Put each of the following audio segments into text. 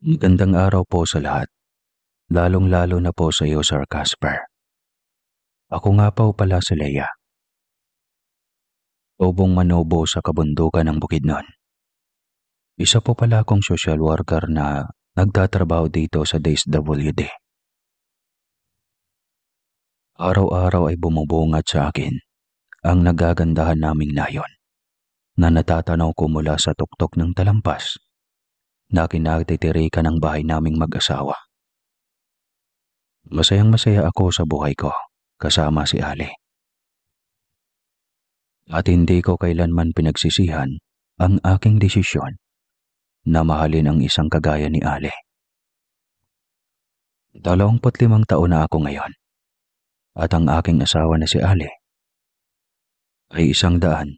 Magandang araw po sa lahat, lalong-lalo na po sa iyo, Sir Casper. Ako nga po pala si Leia, tubong manobo sa kabundukan ng Bukidnon. Isa po pala akong social worker na nagtatrabaho dito sa DSWD. Araw-araw ay bumubungad sa akin ang nagagandahan naming nayon na natatanaw ko mula sa tuktok ng talampas na kinatitirikan ng bahay naming mag-asawa. Masayang-masaya ako sa buhay ko kasama si Ale. At hindi ko kailanman pinagsisihan ang aking desisyon na mahalin ang isang kagaya ni Ale. 25 taon na ako ngayon at ang aking asawa na si Ale ay 150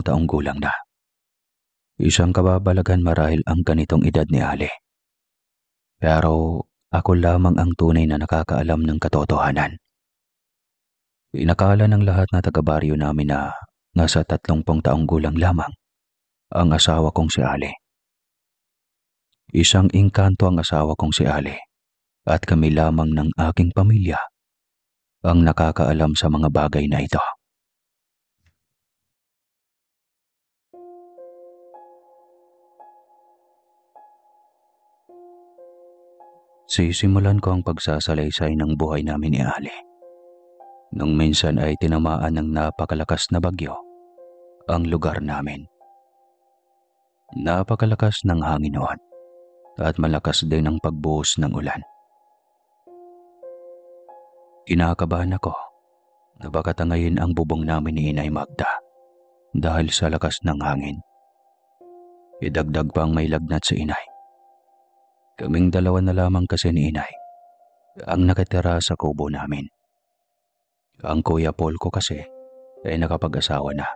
taong gulang na. Isang kababalagan marahil ang ganitong edad ni Ale. Pero ako lamang ang tunay na nakakaalam ng katotohanan. Inakala ng lahat na taga-baryo namin na nasa 30 taong gulang lamang ang asawa kong si Ale. Isang engkanto ang asawa kong si Ale at kami lamang ng aking pamilya ang nakakaalam sa mga bagay na ito. Sisimulan ko ang pagsasalaysay ng buhay namin ni Ale. Nung minsan ay tinamaan ng napakalakas na bagyo ang lugar namin. Napakalakas ng hangin noon at malakas din ang pagbuhos ng ulan. Kinakabahan ako na baka tangayin ang bubong namin ni Inay Magda dahil sa lakas ng hangin. Idagdag pa ang may lagnat sa Inay. Kaming dalawa na lamang kasi ni Inay ang nakatira sa kubo namin. Ang Kuya Paul ko kasi ay nakapag-asawa na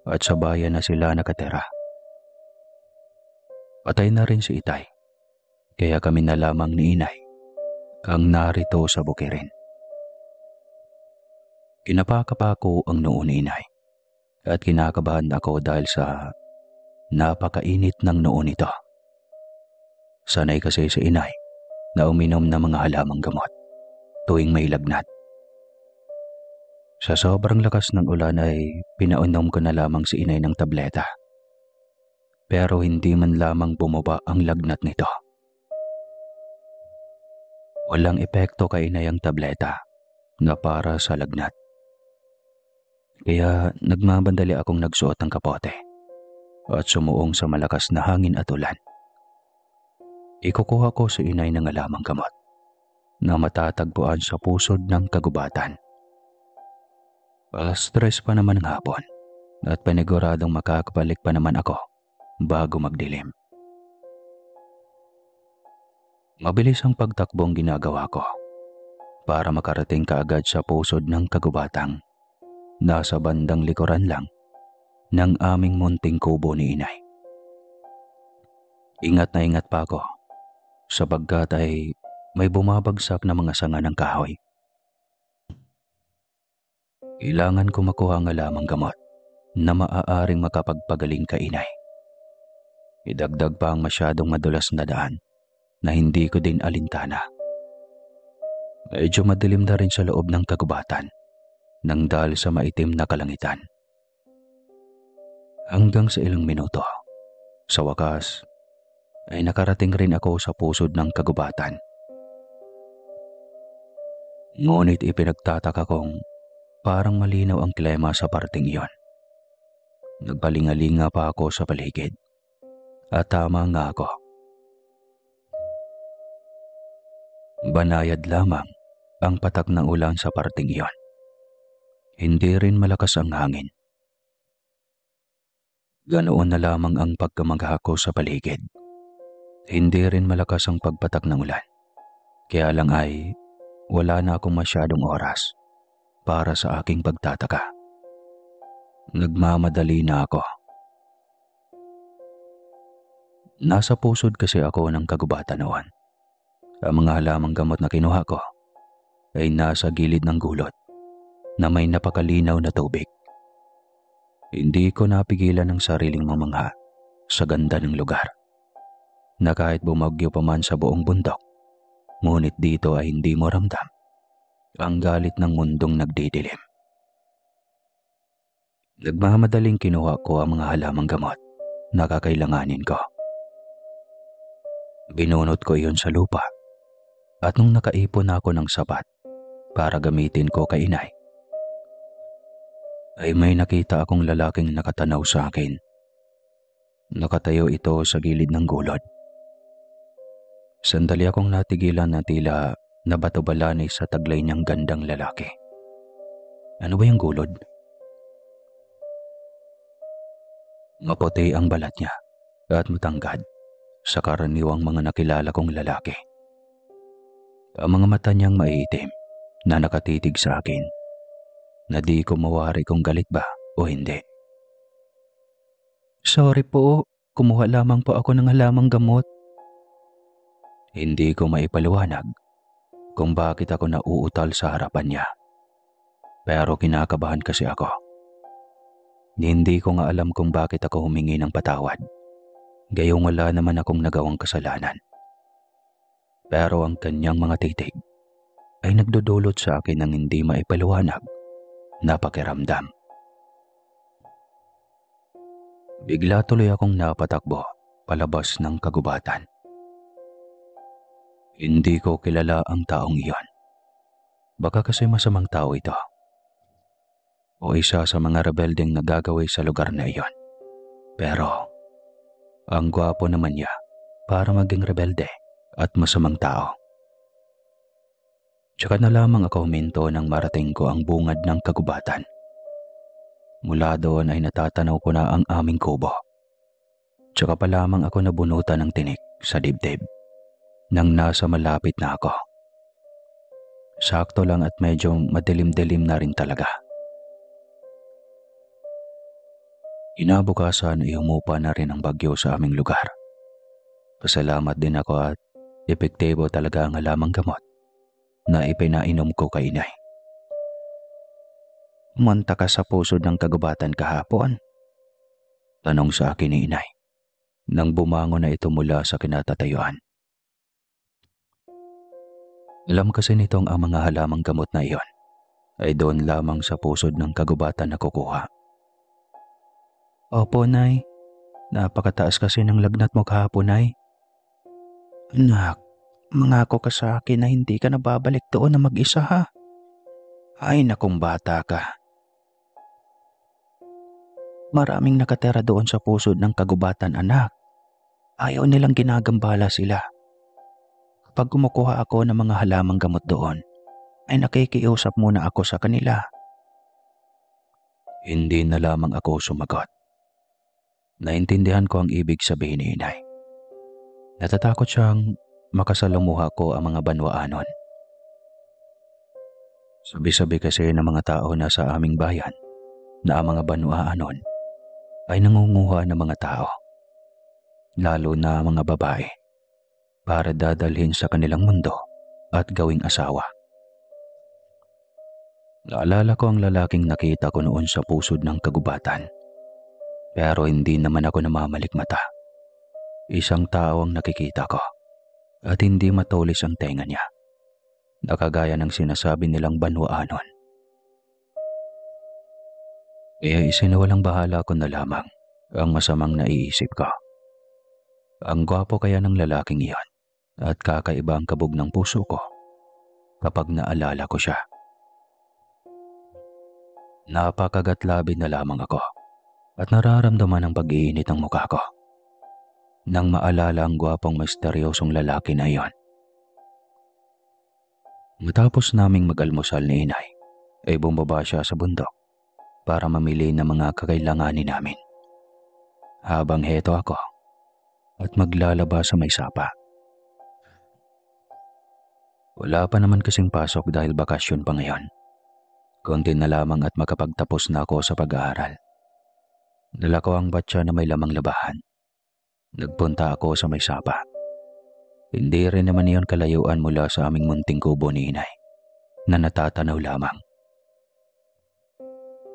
at sa bayan na sila nakatira. Patay na rin si Itay, kaya kami na lamang ni Inay ang narito sa bukirin. Kinapakapa ko ang noo ni Inay at kinakabahan ako dahil sa napakainit ng noo nito. Sanay kasi si Inay na uminom ng mga halamang gamot tuwing may lagnat. Sa sobrang lakas ng ulan ay pinainom ko na lamang si Inay ng tableta. Pero hindi man lamang bumaba ang lagnat nito. Walang epekto kay Inay ang tableta na para sa lagnat. Kaya nagmamandali akong nagsuot ng kapote at sumuong sa malakas na hangin at ulan. Ikukuha ko si Inay ng halamang gamot na matatagpuan sa pusod ng kagubatan. Stress pa naman ng hapon at paniguradong makakabalik pa naman ako bago magdilim. Mabilis ang pagtakbong ginagawa ko para makarating kaagad sa pusod ng kagubatang nasa bandang likuran lang ng aming munting kubo ni Inay. Ingat na ingat pa ako sapagkat ay may bumabagsak na mga sanga ng kahoy. Kailangan ko makuha ang halamang gamot na maaaring makapagpagaling kay Inay. Idagdag pa ang masyadong madulas na daan na hindi ko din alintana. Medyo madilim na rin sa loob ng kagubatan nang dahil sa maitim na kalangitan. Hanggang sa ilang minuto, sa wakas, ay nakarating rin ako sa pusod ng kagubatan. Ngunit ipinagtataka kong parang malinaw ang klima sa parting iyon. Nagpalingalinga pa ako sa paligid. At tama nga ako. Banayad lamang ang patak ng ulan sa parting iyon. Hindi rin malakas ang hangin. Ganoon na lamang ang pagkamagha ko sa paligid. Hindi rin malakas ang pagpatak ng ulan. Kaya lang ay wala na akong masyadong oras para sa aking pagtataka. Nagmamadali na ako. Nasa pusod kasi ako ng kagubatan noon. Ang mga halamang gamot na kinuha ko ay nasa gilid ng gulot na may napakalinaw na tubig. Hindi ko napigilan ang sariling mamangha sa ganda ng lugar. na kahit bumagyo pa man sa buong bundok, ngunit dito ay hindi mo ramdam ang galit ng mundong nagdidilim. Nagmamadaling kinuha ko ang mga halamang gamot na kakailanganin ko. Binunot ko iyon sa lupa at nung nakaipon ako ng sapat para gamitin ko kay inay, ay may nakita akong lalaking nakatanaw sa akin. Nakatayo ito sa gilid ng gulod. Sandali akong natigilan na tila nabatubalanay sa taglay niyang gandang lalaki. Ano ba yung gulod? Maputi ang balat niya at matangkad sa karaniwang mga nakilala kong lalaki. Ang mga mata niyang maiitim na nakatitig sa akin na di ko mawari kung galit ba o hindi. Sorry po, kumuha lamang po ako ng halamang gamot. Hindi ko maipaliwanag kung bakit ako nauutal sa harapan niya. Pero kinakabahan kasi ako. Hindi ko nga alam kung bakit ako humingi ng patawad. Gayong wala naman akong nagawang kasalanan. Pero ang kanyang mga titig ay nagdudulot sa akin ng hindi maipaliwanag na pakiramdam. Bigla tuloy akong napatakbo palabas ng kagubatan. Hindi ko kilala ang taong iyon. Baka kasi masamang tao ito. O isa sa mga rebeldeng nagagawi sa lugar na iyon. Pero, ang gwapo naman niya para maging rebelde at masamang tao. Tsaka na lamang ako huminto nang marating ko ang bungad ng kagubatan. Mula doon ay natatanaw ko na ang aming kubo. Tsaka pa lamang ako nabunutan ng tinik sa dibdib nang nasa malapit na ako. Sakto lang at medyo madilim-dilim na rin talaga. Inabukasan ay humupa na rin ang bagyo sa aming lugar. Pasalamat din ako at epektibo talaga ang halamang gamot na ipinainom ko kay inay. Munta ka sa pusod ng kagubatan kahapon? Tanong sa akin ni inay nang bumangon na ito mula sa kinatatayuan. Alam kasi nitong ang mga halamang gamot na iyon ay doon lamang sa pusod ng kagubatan na kukuha. Opo, Nay. Napakataas kasi ng lagnat mo kahapon, Nay. Anak, mangako ka sa akin na hindi ka na babalik doon na mag-isa, ha? Ay, nakong bata ka. Maraming nakatera doon sa pusod ng kagubatan, anak. Ayaw nilang ginagambala sila. Kapag kumukuha ako ng mga halamang gamot doon, ay nakikiusap muna ako sa kanila. Hindi na lamang ako sumagot. Naintindihan ko ang ibig sabihin ni inay. Natatakot siyang makasalamuha ko ang mga banwaanon. Sabi-sabi kasi ng mga tao na sa aming bayan na ang mga banwaanon ay nangunguha ng mga tao, lalo na mga babae, para dadalhin sa kanilang mundo at gawing asawa. Naalala ko ang lalaking nakita ko noon sa pusod ng kagubatan. Pero hindi naman ako namamalikmata. Isang tao ang nakikita ko at hindi matulis ang tenga niya, nakagaya ng sinasabi nilang banwaanon. Kaya isinawalang bahala ko na lamang ang masamang naiisip ko. Ang gwapo kaya ng lalaking iyon at kakaiba ang kabog ng puso ko kapag naalala ko siya. Napakagatlabi na lamang ako at nararamdaman ang pag-iinit ng mukha ko nang maalala ang gwapong misteryosong lalaki na iyon. Matapos naming mag-almusal ni inay, ay bumaba siya sa bundok para mamili ng mga kakailanganin namin. Habang heto ako at maglalaba sa may sapa. Wala pa naman kasing pasok dahil bakasyon pa ngayon. Konti na lamang at makapagtapos na ako sa pag-aaral. Dala ko ang batya na may lamang labahan. Nagpunta ako sa may sapa. Hindi rin naman iyon kalayuan mula sa aming munting kubo ni inay na natatanaw lamang.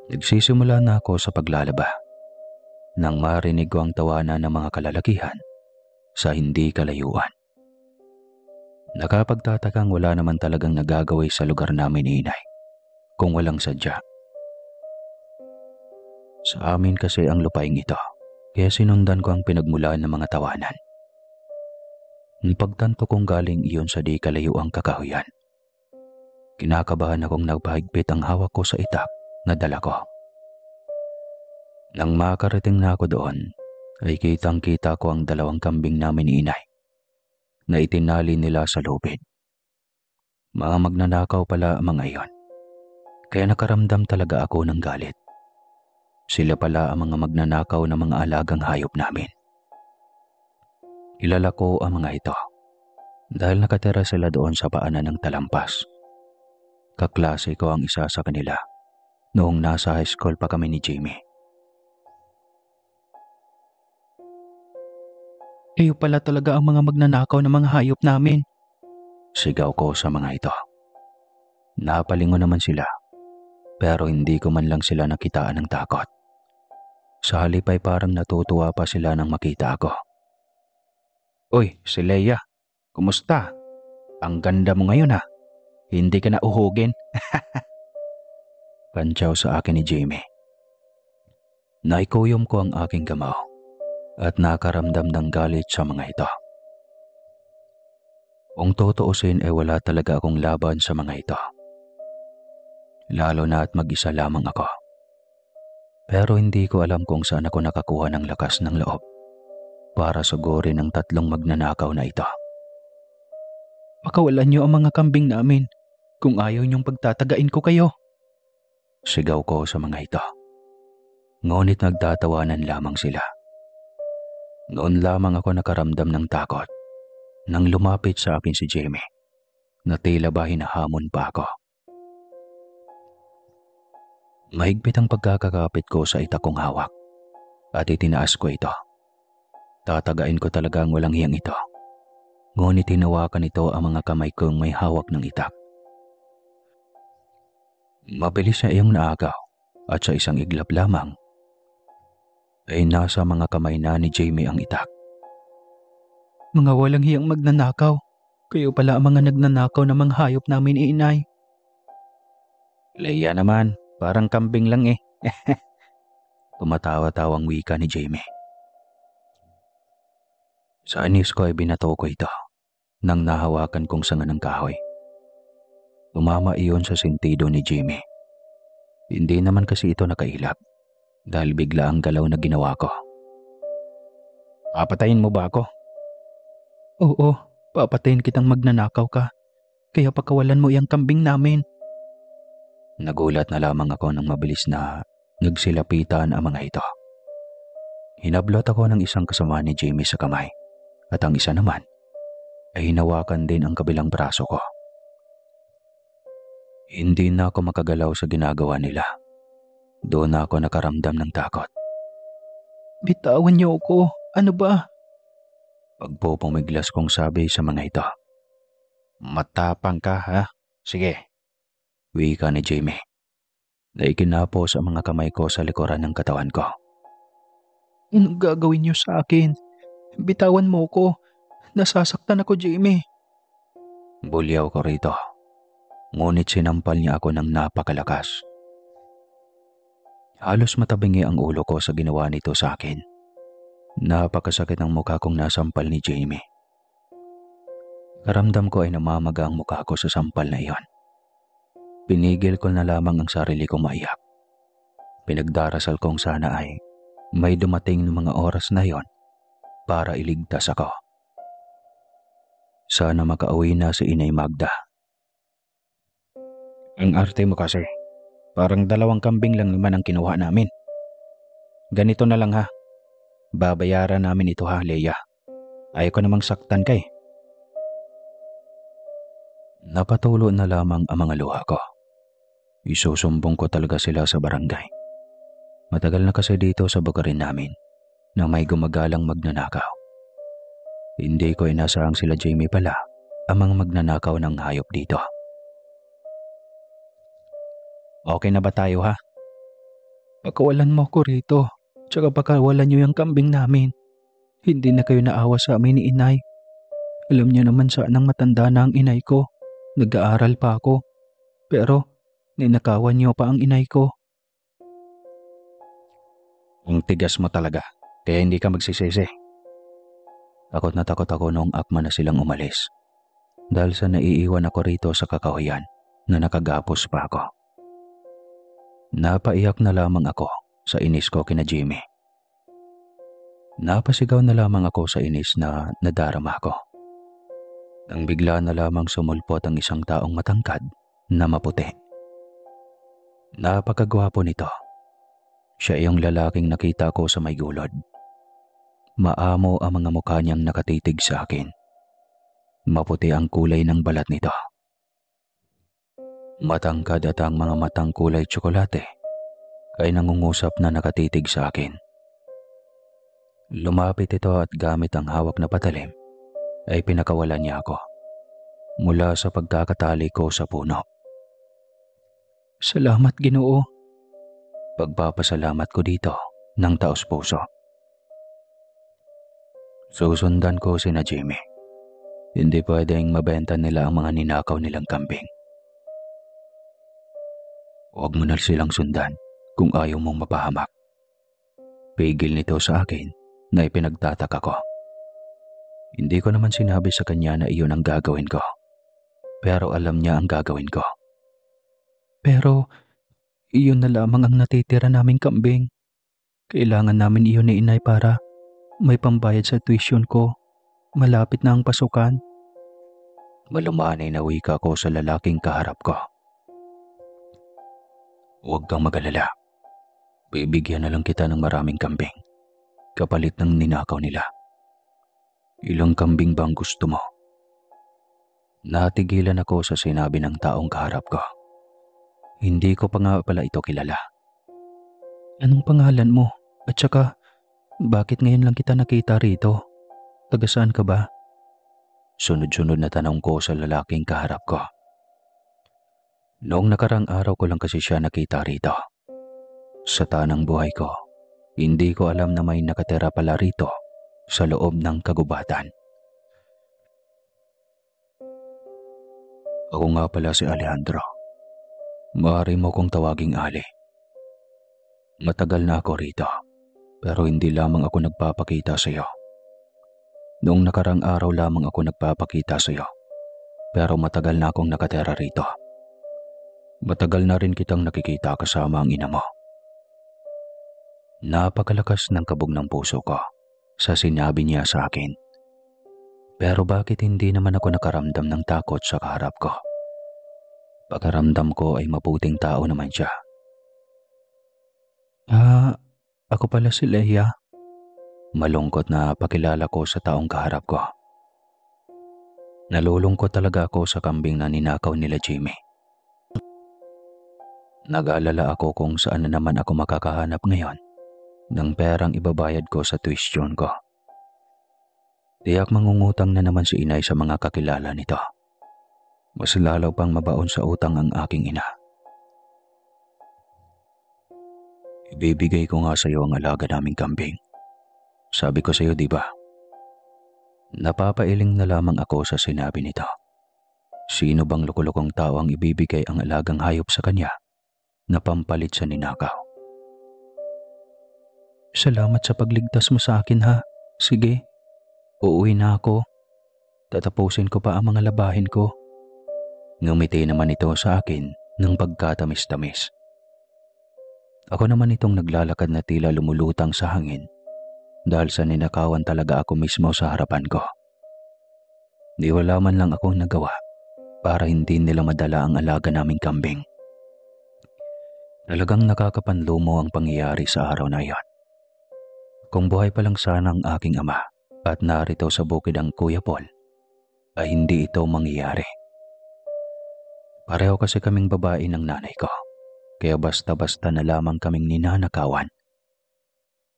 Nagsisimula na ako sa paglalaba nang marinig ko ang tawanan ng mga kalalakihan sa hindi kalayuan. Nakapagtatakang wala naman talagang nagagaway sa lugar namin ni inay kung walang sadya. Sa amin kasi ang lupaing ito, kaya sinundan ko ang pinagmulan ng mga tawanan. Nipagtanto kong galing iyon sa di kalayuang kakahuyan. Kinakabahan akong nagpahigpit ang hawak ko sa itak na dala ko. Nang makarating na ako doon, ay kitang-kita ko ang 2 kambing namin ni inay na itinali nila sa lubid. Mga magnanakaw pala ang mga iyon, kaya nakaramdam talaga ako ng galit. Sila pala ang mga magnanakaw ng mga alagang hayop namin. Kilala ko ang mga ito dahil nakatira sila doon sa paanan ng talampas. Kaklase ko ang isa sa kanila noong nasa high school pa kami ni Jamie. Kayo pala talaga ang mga magnanakaw ng mga hayop namin. Sigaw ko sa mga ito. Napalingon naman sila, pero hindi ko man lang sila nakitaan ng takot. Sa halip ay parang natutuwa pa sila nang makita ako. Uy, si Leia, kumusta? Ang ganda mo ngayon ha. Hindi ka na uhugin. Pantsaw sa akin ni Jamie. Naikuyom ko ang aking kamao at nakaramdam ng galit sa mga ito. Kung tutuusin ay wala talaga akong laban sa mga ito. Lalo na at mag-isa lamang ako. Pero hindi ko alam kung saan ako nakakuha ng lakas ng loob para sugurin ang 3 magnanakaw na ito. Pakawalan niyo ang mga kambing namin kung ayaw niyong pagtatagain ko kayo. Sigaw ko sa mga ito. Ngunit nagtatawanan lamang sila. Noon lamang ako nakaramdam ng takot nang lumapit sa akin si Jamie na tila ba hinahamon pa ako. Mahigpit ang pagkakakapit ko sa itak kong hawak at itinaas ko ito. Tatagain ko talaga ang walang hiyang ito. Ngunit hinawakan ito ang mga kamay kong may hawak ng itak. Mabilis na iyong naagaw at sa isang iglap lamang ay nasa mga kamay na ni Jamie ang itak. Mga walang hiyang magnanakaw. Kayo pala ang mga nagnanakaw ng mga hayop namin ni inay. Leia naman, parang kambing lang eh. Tumatawa-tawang wika ni Jamie. Sa anis ko ay binato ko ito nang nahawakan kong sanga ng kahoy. Tumama iyon sa sentido ni Jamie. Hindi naman kasi ito nakailap dahil bigla ang galaw na ginawa ko. Papatayin mo ba ako? Oo, papatayin kitang magnanakaw ka. Kaya pakawalan mo iyang kambing namin. Nagulat na lamang ako nang mabilis na nagsilapitan ang mga ito. Hinablot ako ng isang kasama ni Jamie sa kamay at ang isa naman ay hinawakan din ang kabilang braso ko. Hindi na ako makagalaw sa ginagawa nila. Doon na ako nakaramdam ng takot. Bitawan niyo ako. Ano ba? Pagpupumiglas kong sabi sa mga ito. Matapang ka ha? Sige. Wika ni Jamie na ikinapos ang mga kamay ko sa likuran ng katawan ko. Anong gagawin niyo sa akin? Bitawan mo ko. Nasasaktan ako, Jamie. Bulyaw ko rito. Ngunit sinampal niya ako ng napakalakas. Halos matabingi ang ulo ko sa ginawa nito sa akin. Napakasakit ang mukha kong nasampal ni Jamie. Karamdam ko ay namamaga ang mukha ko sa sampal na iyon. Pinigil ko na lamang ang sarili kong maiyak. Pinagdarasal kong sana ay may dumating ng mga oras na iyon para iligtas ako. Sana makauwi na si Inay Magda. Ang arte mo kasi. Parang 2 kambing lang naman ang kinuha namin. Ganito na lang ha. Babayaran namin ito ha, Leia. Ayaw ko namang saktan ka eh. Napatulo na lamang ang mga luha ko. Isusumbong ko talaga sila sa barangay. Matagal na kasi dito sa bagarin namin na may gumagalang magnanakaw. Hindi ko inasahang sila Jamie pala ang mga magnanakaw ng hayop dito. Okay na ba tayo ha? Pakawalan mo ko rito. Tsaka pakawalan niyo yung kambing namin. Hindi na kayo naawa sa amin ni inay. Alam niyo naman sanang matanda na ang inay ko. Nag-aaral pa ako. Pero, ninakawan niyo pa ang inay ko. Ang tigas mo talaga, kaya hindi ka magsisisi. Takot na takot ako noong akma na silang umalis. Dahil sa naiiwan ako rito sa kakahuyan na nakagapos pa ako. Napaiyak na lamang ako sa inis ko kina Jimmy. Napasigaw na lamang ako sa inis na nadarama ko. Nang bigla na lamang sumulpot ang isang taong matangkad na maputi. Napakagwapo nito. Siya yung lalaking nakita ko sa may gulod. Maamo ang mga mukha niyang nakatitig sa akin. Maputi ang kulay ng balat nito. Matangkad at ang mga matang kulay tsokolate ay nangungusap na nakatitig sa akin. Lumapit ito at gamit ang hawak na patalim ay pinakawalan niya ako mula sa pagkakatali ko sa puno. Salamat, Ginoo. Pagpapasalamat ko dito ng taos-puso. Susundan ko sina Jimmy. Hindi pwedeng mabenta nila ang mga ninakaw nilang kambing. Huwag mo na silang sundan kung ayaw mong mapahamak. Pigil nito sa akin na ipinagtataka ko. Hindi ko naman sinabi sa kanya na iyon ang gagawin ko. Pero alam niya ang gagawin ko. Pero, iyon na lamang ang natitira naming kambing. Kailangan namin iyon ni inay para may pambayad sa tuition ko. Malapit na ang pasukan. Malumanay na wika ko sa lalaking kaharap ko. Huwag kang mag-alala. Bibigyan na lang kita ng maraming kambing. Kapalit ng ninakaw nila. Ilang kambing bang gusto mo? Natigilan ako sa sinabi ng taong kaharap ko. Hindi ko pa nga pala ito kilala. Anong pangalan mo? At saka, bakit ngayon lang kita nakita rito? Taga saan ka ba? Sunod-sunod na tanong ko sa lalaking kaharap ko. Noong nakarang araw ko lang kasi siya nakita rito. Sa tanang buhay ko, hindi ko alam na may nakatira pala rito sa loob ng kagubatan. Ako nga pala si Alejandro. Maaari mo kong tawaging Ali. Matagal na ako rito, pero hindi lamang ako nagpapakita sa iyo. Noong nakarang araw lamang ako nagpapakita sa iyo, pero matagal na akong nakatira rito. Matagal na rin kitang nakikita kasama ang ina mo. Napakalakas ng kabog ng puso ko sa sinabi niya sa akin. Pero bakit hindi naman ako nakaramdam ng takot sa kaharap ko? Pagkaramdam ko ay mabuting tao naman siya. Ako pala si Leia. Malungkot na pakilala ko sa taong kaharap ko. Nalulungkot talaga ako sa kambing na ninakaw nila Jimmy. Nag-aalala ako kung saan na naman ako makakahanap ngayon ng perang ibabayad ko sa tuition ko. Tiyak mangungutang na naman si inay sa mga kakilala nito. Mas lalaw pang mabaon sa utang ang aking ina. Ibibigay ko nga sa iyo ang alaga naming kambing. Sabi ko sa iyo, di ba? Napapailing na lamang ako sa sinabi nito. Sino bang lukulukong tao ang ibibigay ang alagang hayop sa kanya na pampalit sa ninakaw? Salamat sa pagligtas mo sa akin, ha. Sige, uuwi na ako. Tatapusin ko pa ang mga labahin ko. Ngumiti naman ito sa akin ng pagkatamis-tamis. Ako naman itong naglalakad na tila lumulutang sa hangin dahil sa ninakawan talaga ako mismo sa harapan ko. Di wala man lang akong nagawa para hindi nila madala ang alaga naming kambing. Talagang nakakapanlumo ang pangyayari sa araw na iyon. Kung buhay pa lang sana ang aking ama at narito sa bukid ang Kuya Paul, ay hindi ito mangyayari. Pareho kasi kaming babae ng nanay ko, kaya basta-basta na lamang kaming ninanakawan.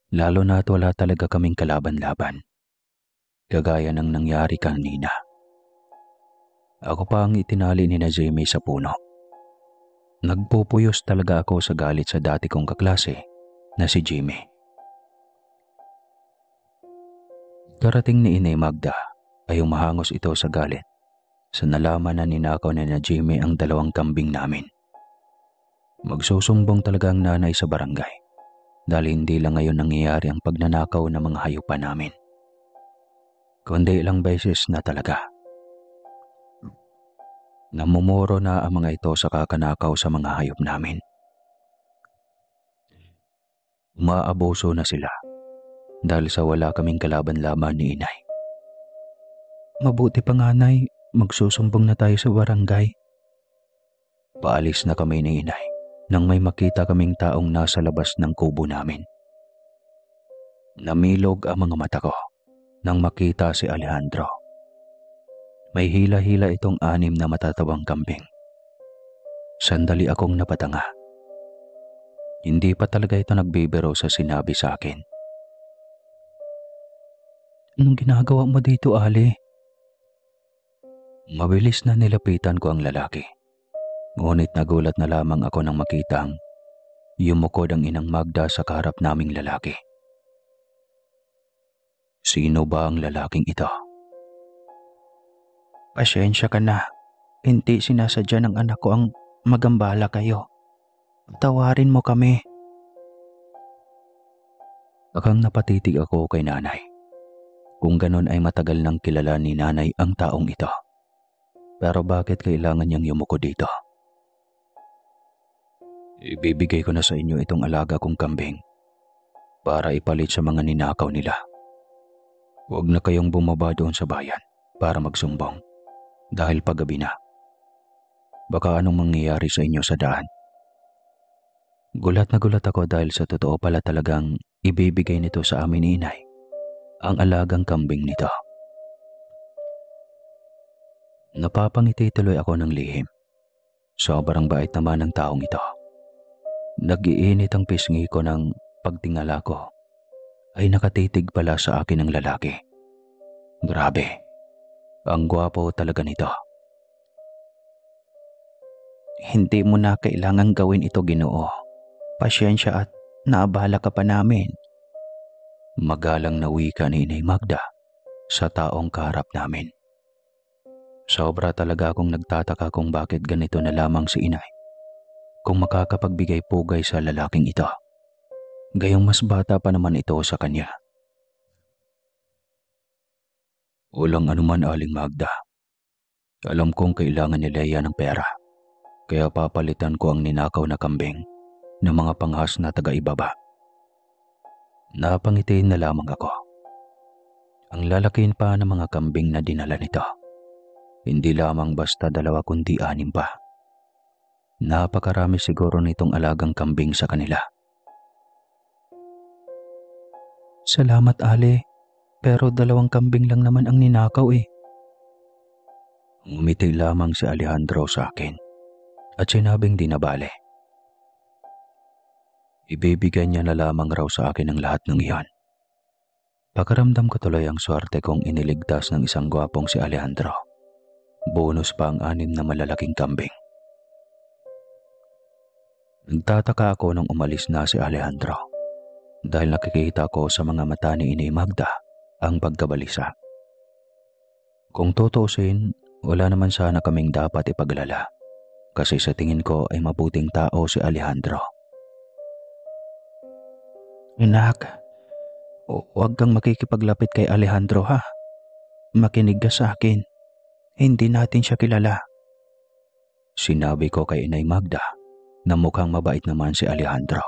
Lalo na at wala talaga kaming kalaban-laban, kagaya ng nangyari kanina. Ako pa ang itinali ni na Jamie sa puno. Nagpupuyos talaga ako sa galit sa dati kong kaklase na si Jimmy. Karating ni Inay Magda ay umahangos ito sa galit sa nalaman na ninakaw ni na Jimmy ang 2 kambing namin. Magsusumbong talaga ang nanay sa barangay dahil hindi lang ngayon nangyayari ang pagnanakaw ng mga hayop namin, kundi ilang beses na talaga. Namumuro na ang mga ito sa kakanakaw sa mga hayop namin. Umaabuso na sila dahil sa wala kaming kalaban-laban ni Inay. Mabuti pa nga, Nay, magsusumbong na tayo sa barangay. Paalis na kami ni Inay nang may makita kaming taong nasa labas ng kubo namin. Namilog ang mga mata ko nang makita si Alejandro. May hila-hila itong 6 na matatawang kambing. Sandali akong napatanga. Hindi pa talaga ito nagbibiro sa sinabi sa akin. Anong ginagawa mo dito, Ali? Mabilis na nilapitan ko ang lalaki. Ngunit nagulat na lamang ako nang makitang yumukod ang Inang Magda sa kaharap naming lalaki. Sino ba ang lalaking ito? Pasensya ka na. Hindi sinasadya ng anak ko ang magambala kayo. Tawarin mo kami. Akang napatitig ako kay nanay. Kung ganon ay matagal nang kilala ni nanay ang taong ito. Pero bakit kailangan niyang yumuko dito? Ibibigay ko na sa inyo itong alaga kong kambing para ipalit sa mga ninakaw nila. Huwag na kayong bumaba doon sa bayan para magsumbong dahil paggabi na. Baka anong mangyayari sa inyo sa daan. Gulat na gulat ako dahil sa totoo pala talagang ibibigay nito sa amin ni Inay ang alagang kambing nito. Napapangiti tuloy ako ng lihim. Sobrang bait naman ng taong ito. Nag-iinit ang pisngi ko ng pagtingala ko ay nakatitig pala sa akin ang lalaki. Grabe, ang gwapo talaga nito. Hindi mo na kailangang gawin ito, Ginoo. Pasyensya at naabala ka pa namin. Magalang na wika ni Inay Magda sa taong kaharap namin. Sobra talaga akong nagtataka kung bakit ganito na lamang si Inay kung makakapagbigay pugay sa lalaking ito. Gayong mas bata pa naman ito sa kanya. Walang anuman, Aling Magda. Alam kong kailangan ni Leia ng pera, kaya papalitan ko ang ninakaw na kambing ng mga panghas na taga-ibaba. Napangitiin na lamang ako. Ang lalakihin pa ng mga kambing na dinala nito. Hindi lamang basta 2 kundi 6 pa. Napakarami siguro nitong alagang kambing sa kanila. Salamat, Ale. Pero 2 kambing lang naman ang ninakaw eh. Ngumiti lamang si Alejandro sa akin at sinabing di na bale. Ibibigay niya na lamang raw sa akin ang lahat ng iyan. Pakaramdam ko tuloy ang swerte kong iniligtas ng isang gwapong si Alejandro. Bonus pa ang 6 na malalaking kambing. Nagtataka ako nung umalis na si Alejandro dahil nakikita ko sa mga mata ni Inay Magda ang pagkabalisa. Kung tutuusin, wala naman sana kaming dapat ipaglala kasi sa tingin ko ay mabuting tao si Alejandro. Anak, huwag kang makikipaglapit kay Alejandro ha. Makinig ka sa akin. Hindi natin siya kilala. Sinabi ko kay Inay Magda na mukhang mabait naman si Alejandro.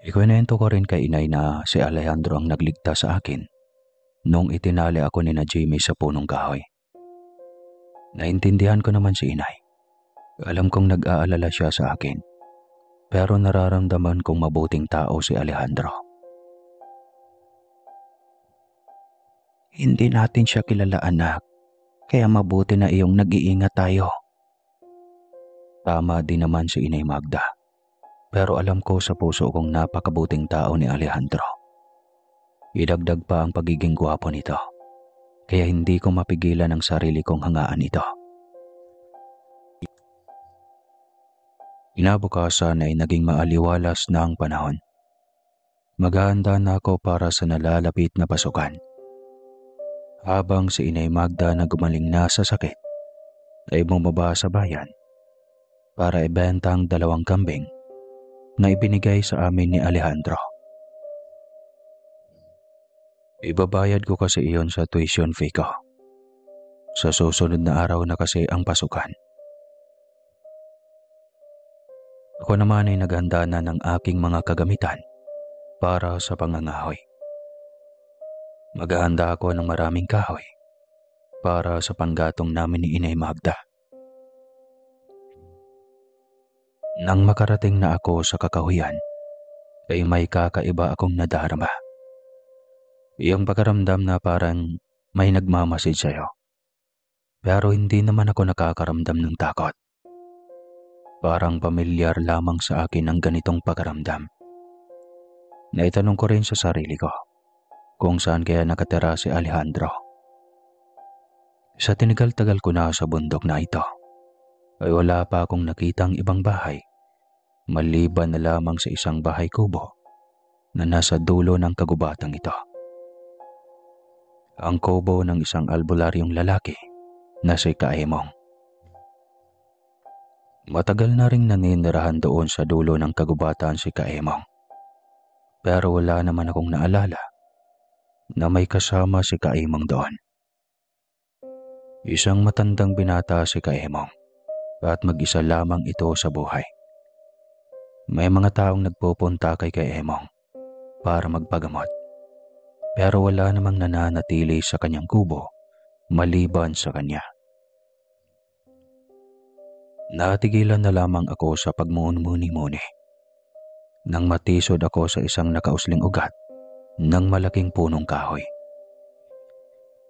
Ikwento ko rin kay Inay na si Alejandro ang nagligtas sa akin nung itinali ako ni na Jimmy sa punong kahoy. Naintindihan ko naman si Inay. Alam kong nag-aalala siya sa akin, pero nararamdaman kong mabuting tao si Alejandro. Hindi natin siya kilala, anak, kaya mabuti na iyong nag-iingat tayo. Tama din naman si Inay Magda, pero alam ko sa puso kong napakabuting tao ni Alejandro. Idagdag pa ang pagiging gwapo nito, kaya hindi ko mapigilan ang sarili kong hangaan ito. Kinabukasan ay naging maaliwalas na ang panahon. Maghahanda na ako para sa nalalapit na pasukan. Habang si Inay Magda na gumaling na sa sakit ay bumaba sa bayan para ibenta ang 2 kambing na ibinigay sa amin ni Alejandro. Ibabayad ko kasi iyon sa tuition fee ko. Sa susunod na araw na kasi ang pasukan. Ako naman ay naghanda na ng aking mga kagamitan para sa pangangahoy. Maghahanda ako ng maraming kahoy para sa panggatong namin ni Inay Magda. Nang makarating na ako sa kakahuyan, ay may kakaiba akong nadarama. Iyong pakaramdam na parang may nagmamasid sa'yo. Pero hindi naman ako nakakaramdam ng takot. Parang pamilyar lamang sa akin ang ganitong pakaramdam. Naitanong ko rin sa sarili ko kung saan kaya nakatira si Alejandro. Sa tinigal-tagal ko na sa bundok na ito, ay wala pa akong nakitang ibang bahay maliban na lamang sa isang bahay kubo na nasa dulo ng kagubatang ito. Ang kubo ng isang albularyong lalaki na si Kaemong. Matagal na ring naninirahan doon sa dulo ng kagubatan si Kaemong. Pero wala naman akong naalala na may kasama si Kaemong doon. Isang matandang binata si Kaemong at mag-isa lamang ito sa buhay. May mga taong nagpupunta kay Kaemong para magpagamot. Pero wala namang nananatili sa kanyang kubo maliban sa kanya. Natigilan na lamang ako sa pagmumuni-muni nang matisod ako sa isang nakausling ugat ng malaking punong kahoy.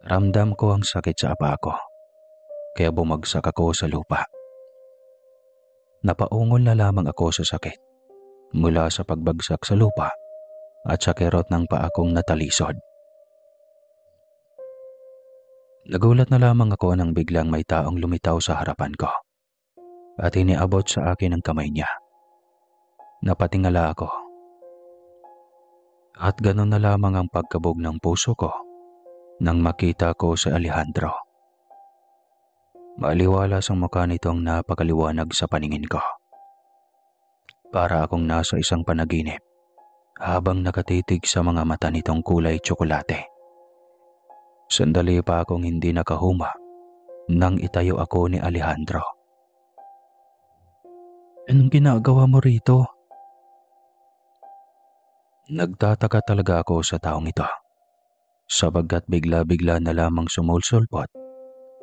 Ramdam ko ang sakit sa apa ko, kaya bumagsak ako sa lupa. Napaungol na lamang ako sa sakit mula sa pagbagsak sa lupa at sa kerot ng paa kong natalisod. Nagulat na lamang ako nang biglang may taong lumitaw sa harapan ko at iniabot sa akin ang kamay niya. Napatingala ako at ganon na lamang ang pagkabog ng puso ko nang makita ko si Alejandro. Maaliwalas ang mukha nitong napakaliwanag sa paningin ko. Para akong nasa isang panaginip habang nakatitig sa mga mata nitong kulay tsokolate. Sandali pa akong hindi nakahuma nang itayo ako ni Alejandro. Anong ginagawa mo rito? Nagtataka talaga ako sa taong ito, sapagkat bigla-bigla na lamang sumulsulpot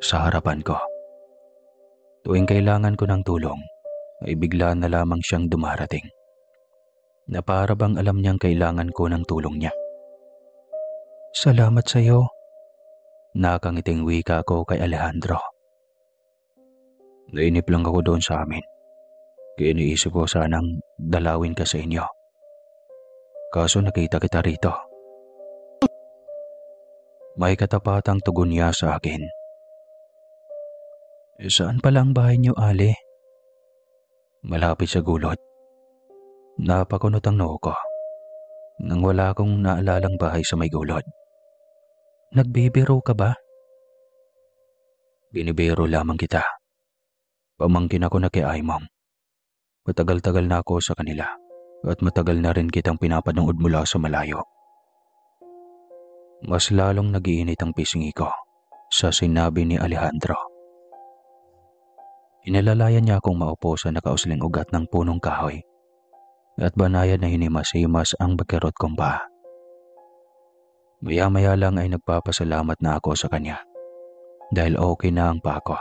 sa harapan ko. Tuwing kailangan ko ng tulong, ay bigla na lamang siyang dumarating, na para bang alam niyang kailangan ko ng tulong niya. Salamat sa iyo. Nakangiting wika ko kay Alejandro. Nainip lang ako doon sa amin. Kaya iniisip ko sanang dalawin ka sa inyo. Kaso nakita kita rito. May katapatang tugon niya sa akin. Saan pala ang bahay niyo, Ale? Malapit sa gulod. Napakunot ang noo ko nang wala akong naalalang bahay sa may gulod. Nagbibiro ka ba? Binibiro lamang kita. Pamangkin ako na kay Aimong. Matagal-tagal na ako sa kanila at matagal na rin kitang pinapanood mula sa malayo. Mas lalong nagiinit ang pisngi ko sa sinabi ni Alejandro. Inalalayan niya akong maupo sa nakausling ugat ng punong kahoy at banayad na hinimas-himas ang bakirot kong paa. Maya-maya lang ay nagpapasalamat na ako sa kanya dahil okay na ang paa ko.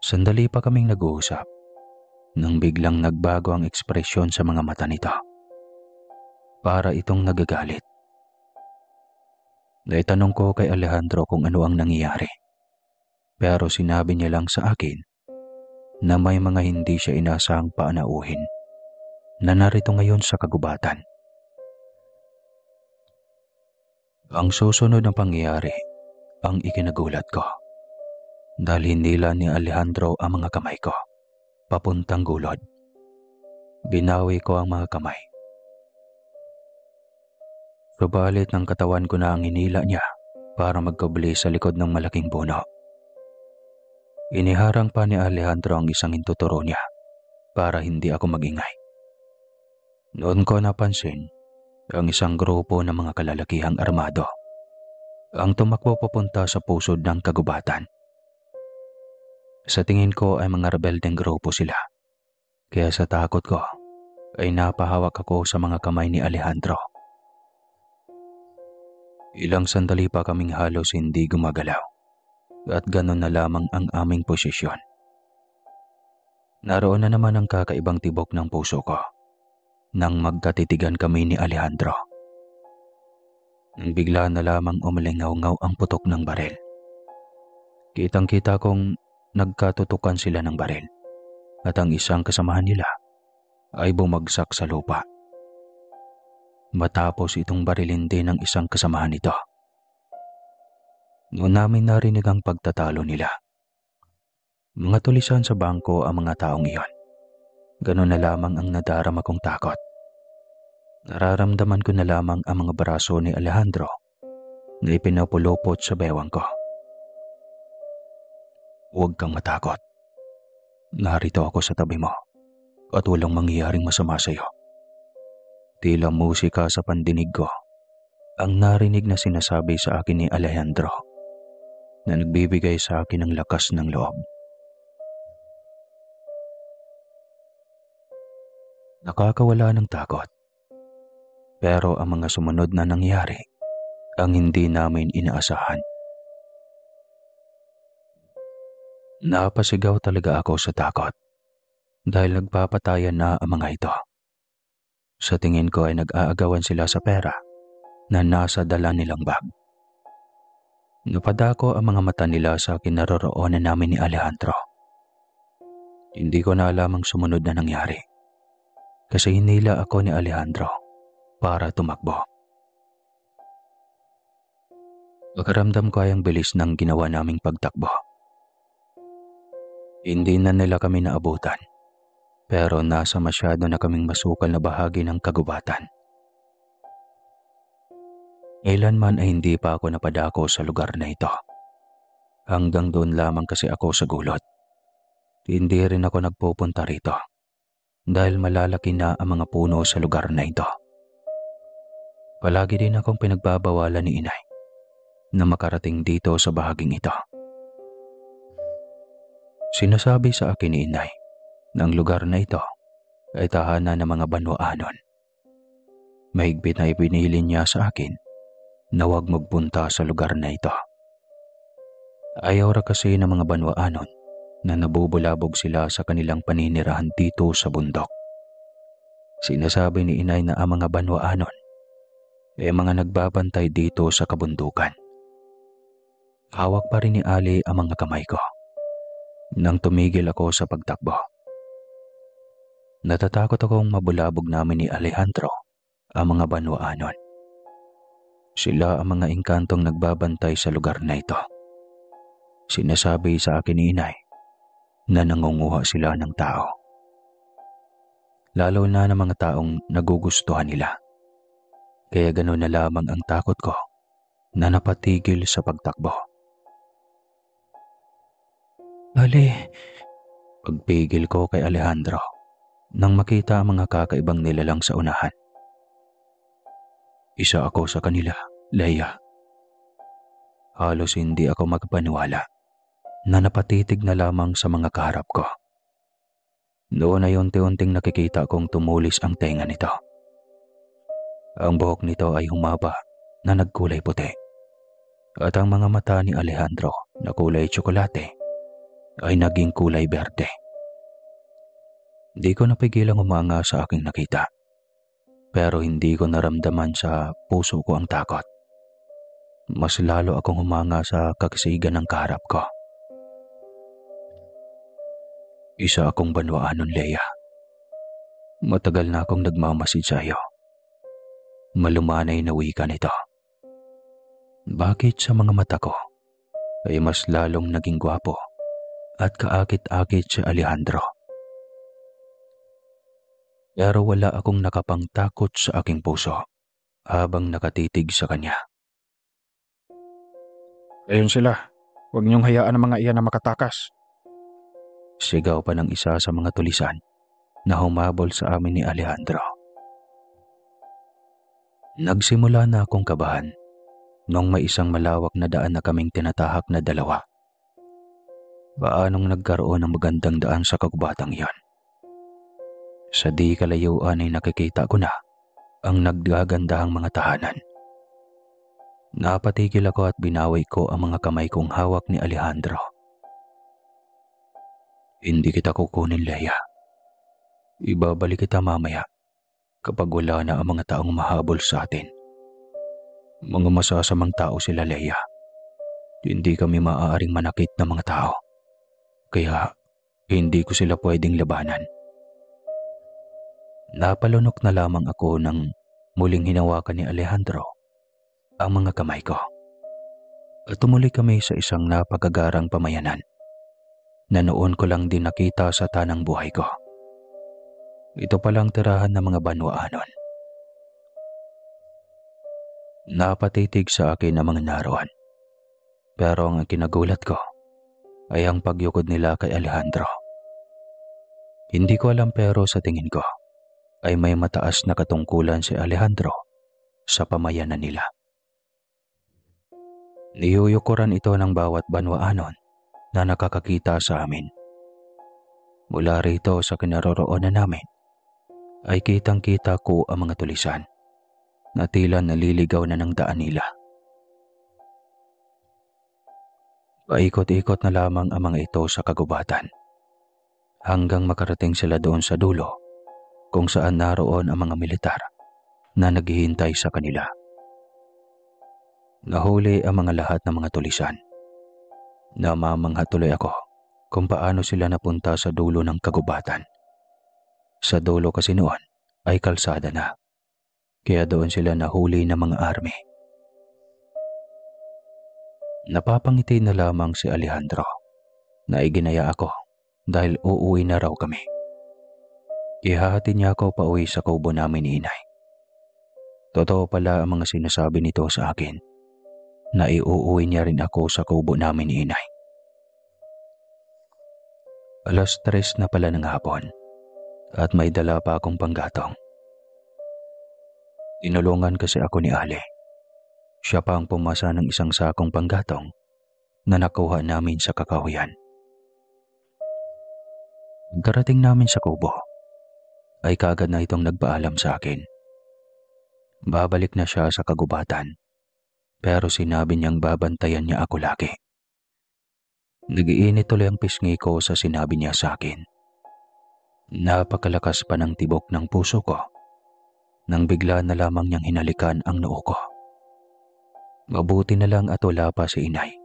Sandali pa kaming nag-uusap nang biglang nagbago ang ekspresyon sa mga mata nito. Para itong nagagalit. Naitanong ko kay Alejandro kung ano ang nangyayari. Pero sinabi niya lang sa akin na may mga hindi siya inasahang paanauhin na narito ngayon sa kagubatan. Ang susunod na pangyayari ang ikinagulat ko dahil hinila ni Alejandro ang mga kamay ko papuntang gulod. Binawi ko ang mga kamay. Subalit ng katawan ko na ang hinila niya para magkabili sa likod ng malaking puno. Iniharang pa ni Alejandro ang isang intuturo niya para hindi ako magingay. Noon ko napansin ang isang grupo ng mga kalalakihang armado ang tumakbo papunta sa pusod ng kagubatan. Sa tingin ko ay mga rebeldeng grupo sila, kaya sa takot ko ay napahawak ako sa mga kamay ni Alejandro. Ilang sandali pa kaming halos hindi gumagalaw at ganon na lamang ang aming posisyon. Naroon na naman ang kakaibang tibok ng puso ko nang magkatitigan kami ni Alejandro. Nang bigla na lamang umalingaw-ngaw ang putok ng baril. Kitang-kita kong nagkatutukan sila ng baril at ang isang kasamahan nila ay bumagsak sa lupa. Matapos itong barilin din ng isang kasamahan nito. Noon namin narinig ang pagtatalo nila. Mga tulisan sa bangko ang mga taong iyon. Ganon na lamang ang nadarama kong takot. Nararamdaman ko na lamang ang mga braso ni Alejandro na ipinapulupot sa bewang ko. Huwag kang matakot. Narito ako sa tabi mo at walang mangyayaring masama sa iyo. Tila musika sa pandinig ko ang narinig na sinasabi sa akin ni Alejandro na nagbibigay sa akin ng lakas ng loob. Nakakawala ng takot. Pero ang mga sumunod na nangyari ang hindi namin inaasahan. Napasigaw talaga ako sa takot dahil nagpapatayan na ang mga ito. Sa tingin ko ay nag-aagawan sila sa pera na nasa dala nilang bag. Napadako ang mga mata nila sa kinaroroonan namin ni Alejandro. Hindi ko na alam ang sumunod na nangyari kasi hinila ako ni Alejandro para tumakbo. Pagkaramdam ko ay ang bilis ng ginawa naming pagtakbo. Hindi na nila kami naabutan, pero nasa masyado na kaming masukal na bahagi ng kagubatan. Kailanman ay hindi pa ako napadako sa lugar na ito. Hanggang doon lamang kasi ako sa gulot. Hindi rin ako nagpupunta rito dahil malalaki na ang mga puno sa lugar na ito. Palagi din akong pinagbabawalan ni inay na makarating dito sa bahaging ito. Sinasabi sa akin ni inay na ang lugar na ito ay tahanan ng mga Banwaanon. Mahigpit na ipinili niya sa akin na huwag magpunta sa lugar na ito. Ayaw ra kasi ng mga Banwaanon na nabubulabog sila sa kanilang paninirahan dito sa bundok. Sinasabi ni inay na ang mga Banwaanon ay mga nagbabantay dito sa kabundukan. Hawak pa rin ni Ali ang mga kamay ko nang tumigil ako sa pagtakbo. Natatakot akong mabulabog namin ni Alejandro ang mga Banwaanon. Sila ang mga engkantong nagbabantay sa lugar na ito. Sinasabi sa akin ni inay na nangunguha sila ng tao. Lalo na ng mga taong nagugustuhan nila. Kaya gano'n na lamang ang takot ko na napatigil sa pagtakbo. Ali, pagpigil ko kay Alejandro nang makita ang mga kakaibang nilalang sa unahan. Isa ako sa kanila, Leia. Halos hindi ako magpaniwala na napatitig na lamang sa mga kaharap ko. Noon ay unti-unting nakikita kong tumulis ang tenga nito. Ang buhok nito ay humaba na nagkulay puti. At ang mga mata ni Alejandro na kulay tsokolate ay naging kulay berde. Di ko napigilang humanga sa aking nakita. Pero hindi ko naramdaman sa puso ko ang takot. Mas lalo akong humanga sa kagsigan ng kaharap ko. Isa akong Banwaanon, Leia. Matagal na akong nagmamasid sa iyo. Malumanay na wika nito. Bakit sa mga mata ko ay mas lalong naging gwapo at kaakit-akit si Alejandro? Pero wala akong nakapangtakot sa aking puso habang nakatitig sa kanya. Ayun sila. Huwag niyong hayaan ang mga iyan na makatakas. Sigaw pa ng isa sa mga tulisan na humabol sa amin ni Alejandro. Nagsimula na akong kabahan nung may isang malawak na daan na kaming tinatahak na dalawa. Paanong nagkaroon ng magandang daan sa kagubatang iyon? Sa di kalayuan ay nakikita ko na ang naggagandahang mga tahanan. Napatigil ako at binawi ko ang mga kamay kong hawak ni Alejandro. Hindi kita kukunin, Leia. Ibabalik kita mamaya kapag wala na ang mga taong mahabol sa atin. Mga masasamang tao sila, Leia. Hindi kami maaaring manakit ng mga tao. Kaya hindi ko sila pwedeng labanan. Napalunok na lamang ako nang muling hinawakan ni Alejandro ang mga kamay ko. At tumuli kami sa isang napakagarang pamayanan na noon ko lang din nakita sa tanang buhay ko. Ito palang tirahan ng mga banwaanon. Napatitig sa akin ang mga naroon. Pero ang kinagulat ko ay ang pagyukod nila kay Alejandro. Hindi ko alam pero sa tingin ko ay may mataas na katungkulan si Alejandro sa pamayanan nila. Niyuyukuran ito ng bawat banwaanon na nakakakita sa amin. Mula rito sa kinaroroonan namin ay kitang-kita ko ang mga tulisan na tila naliligaw na ng daan nila. Paikot-ikot na lamang ang mga ito sa kagubatan hanggang makarating sila doon sa dulo kung saan naroon ang mga militar na naghihintay sa kanila. Nahuli ang mga lahat ng mga tulisan. Namamangha tuloy ako kung paano sila napunta sa dulo ng kagubatan. Sa dulo kasi noon ay kalsada na, kaya doon sila nahuli ng mga army. Napapangiti na lamang si Alejandro na iginaya ako dahil uuwi na raw kami. Ihahati niya ako pauwi sa kubo namin ni Inay. Totoo pala ang mga sinasabi nito sa akin na iuuwi niya rin ako sa kubo namin ni Inay. 3:00 na pala ng hapon at may dala pa akong panggatong. Tinulungan kasi ako ni Ale. Siya pa ang pumasa ng isang sakong panggatong na nakuha namin sa kakahuyan. Pagkarating namin sa kubo, ay kaagad na itong nagpaalam sa akin. Babalik na siya sa kagubatan, pero sinabi niyang babantayan niya ako lagi. Nagiinit tuloy ang pisngi ko sa sinabi niya sa akin. Napakalakas pa ng tibok ng puso ko nang bigla na lamang niyang hinalikan ang noo ko. Mabuti na lang at wala pa si Inay.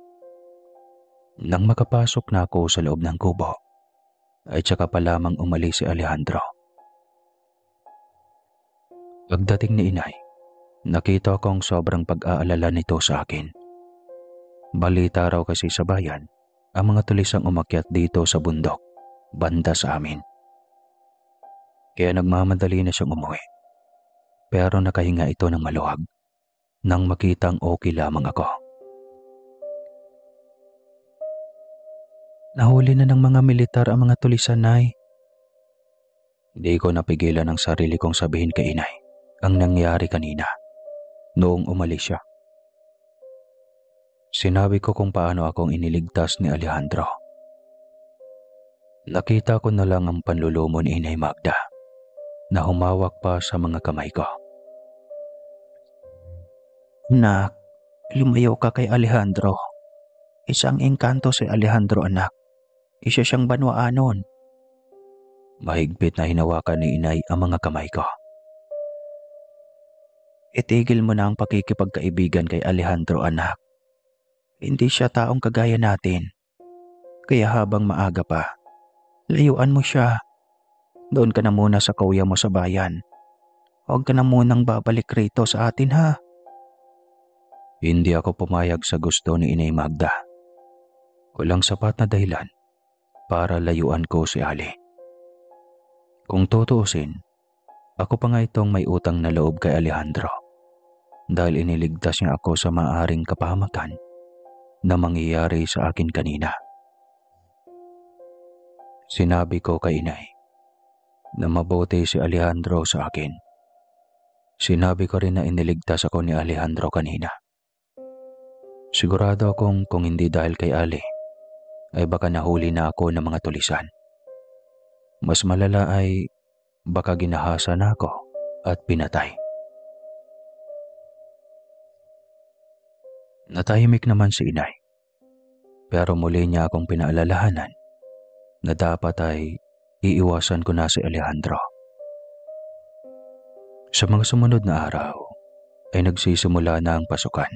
Nang makapasok na ako sa loob ng kubo, ay tsaka pa lamang umalis si Alejandro. Pagdating ni Inay, nakita kong sobrang pag-aalala nito sa akin. Balita raw kasi sa bayan, ang mga tulisang umakyat dito sa bundok, banda sa amin. Kaya nagmamadali na siyang umuwi. Pero nakahinga ito ng maluwag nang makitang okay lamang ako. Nahuli na ng mga militar ang mga tulisan, Nay. Hindi ko napigilan ang sarili kong sabihin kay Inay ang nangyari kanina noong umalis siya. Sinabi ko kung paano akong iniligtas ni Alejandro. Nakita ko na lang ang panlulumo ni Inay Magda na humawak pa sa mga kamay ko. Nak, lumayo ka kay Alejandro. Isang engkanto si Alejandro, anak. Isa siyang banwaanon. Mahigpit na hinawakan ni Inay ang mga kamay ko. Itigil mo na ang pakikipagkaibigan kay Alejandro, anak. Hindi siya taong kagaya natin. Kaya habang maaga pa, layuan mo siya. Doon ka na muna sa kuya mo sa bayan. Huwag ka na munang babalik rito sa atin, ha? Hindi ako pumayag sa gusto ni Inay Magda. Walang sapat na dahilan para layuan ko si Ali. Kung tutuusin, ako pa nga itong may utang na loob kay Alejandro. dahil iniligtas niya ako sa maaaring kapahamakan na mangyayari sa akin kanina. Sinabi ko kay inay na mabuti si Alejandro sa akin. Sinabi ko rin na iniligtas ako ni Alejandro kanina. Sigurado akong kung hindi dahil kay Ale, ay baka nahuli na ako ng mga tulisan. Mas malala ay baka ginahasa na ako at pinatay. Natahimik naman si inay, pero muli niya akong pinaalalahanan na dapat ay iiwasan ko na si Alejandro. Sa mga sumunod na araw ay nagsisimula na ang pasukan.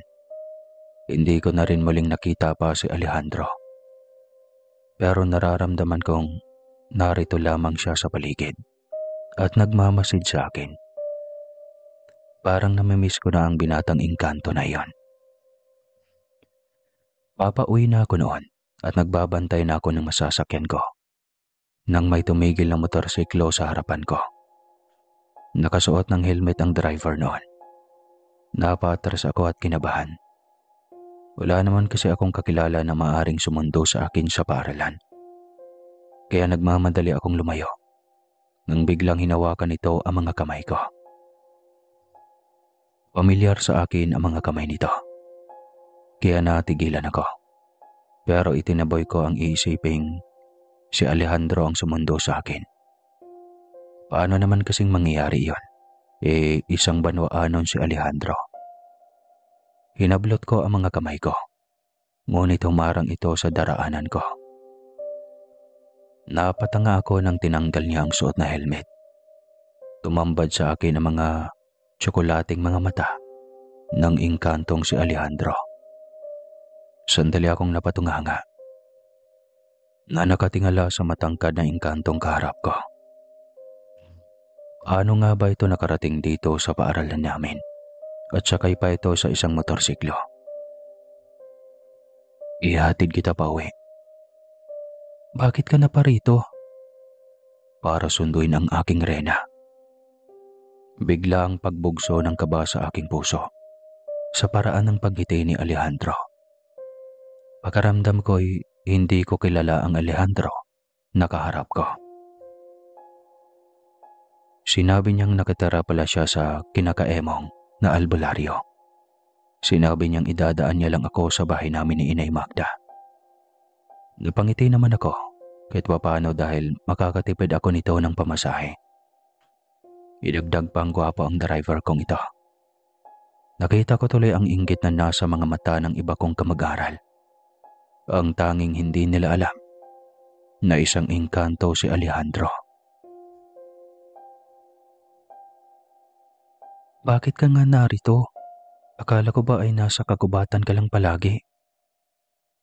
Hindi ko na rin muling nakita pa si Alejandro. Pero nararamdaman kong narito lamang siya sa paligid at nagmamasid sa akin. Parang namimiss ko na ang binatang engkanto na iyon. Papauwi na ako noon at nagbabantay na ako ng masasakyan ko nang may tumigil na motorsiklo sa harapan ko. Nakasuot ng helmet ang driver noon. Napatras ako at kinabahan. Wala naman kasi akong kakilala na maaaring sumundo sa akin sa paaralan. Kaya nagmamadali akong lumayo nang biglang hinawakan nito ang mga kamay ko. Pamilyar sa akin ang mga kamay nito. Kaya natigilan ako. Pero itinaboy ko ang iisiping si Alejandro ang sumundo sa akin. Paano naman kasing mangyayari iyon? Isang banwaanon si Alejandro. Hinablot ko ang mga kamay ko, ngunit humarang ito sa daraanan ko. Napatanga ako nang tinanggal niya ang suot na helmet. Tumambad sa akin ang mga tsokolating mga mata ng engkantong si Alejandro. Sandali akong napatunganga na nakatingala sa matangkad na engkantong kaharap ko. Ano nga ba ito nakarating dito sa paaralan namin? At sakay pa ito sa isang motorsiklo. Ihatid kita pa uwi. Bakit ka na pa rito? Para sunduin ang aking rena. Biglang pagbugso ng kaba sa aking puso sa paraan ng paggiti ni Alejandro. Pakaramdam ko'y hindi ko kilala ang Alejandro na kaharap ko. Sinabi niyang nakatira pala siya sa kinakaemong na albularyo. Sinabi niyang idadaan niya lang ako sa bahay namin ni Inay Magda. Napangiti naman ako kahit papaano dahil makakatipid ako nito ng pamasahe. Idagdag pang gwapo ang driver kong ito. Nakita ko tuloy ang inggit na nasa mga mata ng iba kong kamag-aral. Ang tanging hindi nila alam na isang engkanto si Alejandro. Bakit ka nga narito? Akala ko ba ay nasa kagubatan ka lang palagi?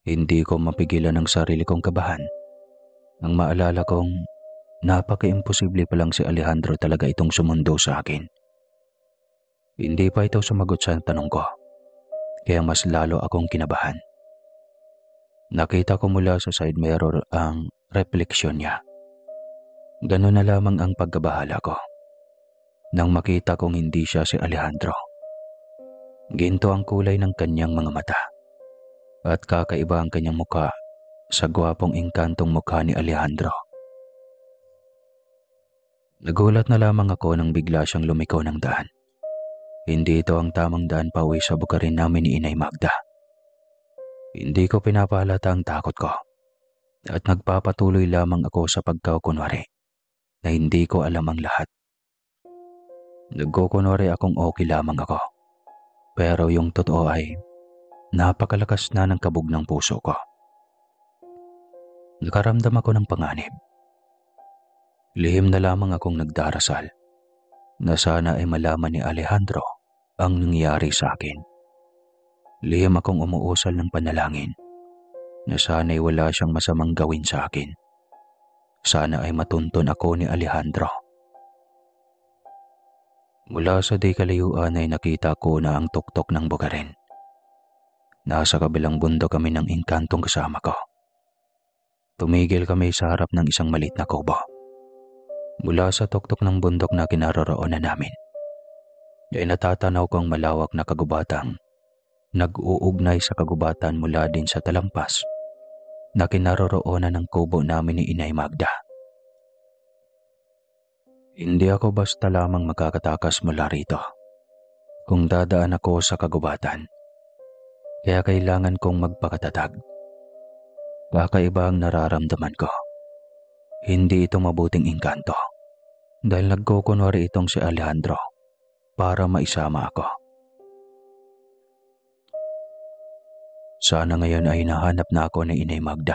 Hindi ko mapigilan ang sarili kong kabahan nang maalala kong napaka-imposible pa lang si Alejandro talaga itong sumundo sa akin. Hindi pa ito sumagot sa tanong ko, kaya mas lalo akong kinabahan. Nakita ko mula sa side mirror ang refleksyon niya. Ganun na lamang ang pagkabahala ko nang makita kong hindi siya si Alejandro. Ginto ang kulay ng kanyang mga mata at kakaiba ang kanyang mukha sa gwapong engkantong mukha ni Alejandro. Nagulat na lamang ako nang bigla siyang lumiko ng daan. Hindi ito ang tamang daan pauwi sa bukarin namin ni Inay Magda. Hindi ko pinapahalata ang takot ko at nagpapatuloy lamang ako sa pagkakunwari na hindi ko alam ang lahat. Nagkukunwari akong okay lamang ako. Pero yung totoo ay napakalakas na ng kabog ng puso ko. Nakaramdam ako ng panganib. Lihim na lamang akong nagdarasal na sana ay malaman ni Alejandro ang nangyari sa akin. Lihim akong umuusal ng panalangin na sana ay wala siyang masamang gawin sa akin. Sana ay matuntun ako ni Alejandro. Mula sa di kalayuan ay nakita ko na ang tuktok ng bukarin. Nasa kabilang bundok kami ng engkantong kasama ko. Tumigil kami sa harap ng isang maliit na kubo. Mula sa tuktok ng bundok na kinaroroonan namin ay natatanaw ko ang malawak na kagubatang nag-uugnay sa kagubatan mula din sa talampas na kinaroroonan ng kubo namin ni Inay Magda. Hindi ako basta lamang makakatakas mula rito kung dadaan ako sa kagubatan. Kaya kailangan kong magpakatatag. Kakaiba ang nararamdaman ko. Hindi ito mabuting engkanto dahil nagkukunwari itong si Alejandro para maisama ako. Sana ngayon ay nahanap na ako ni Inay Magda.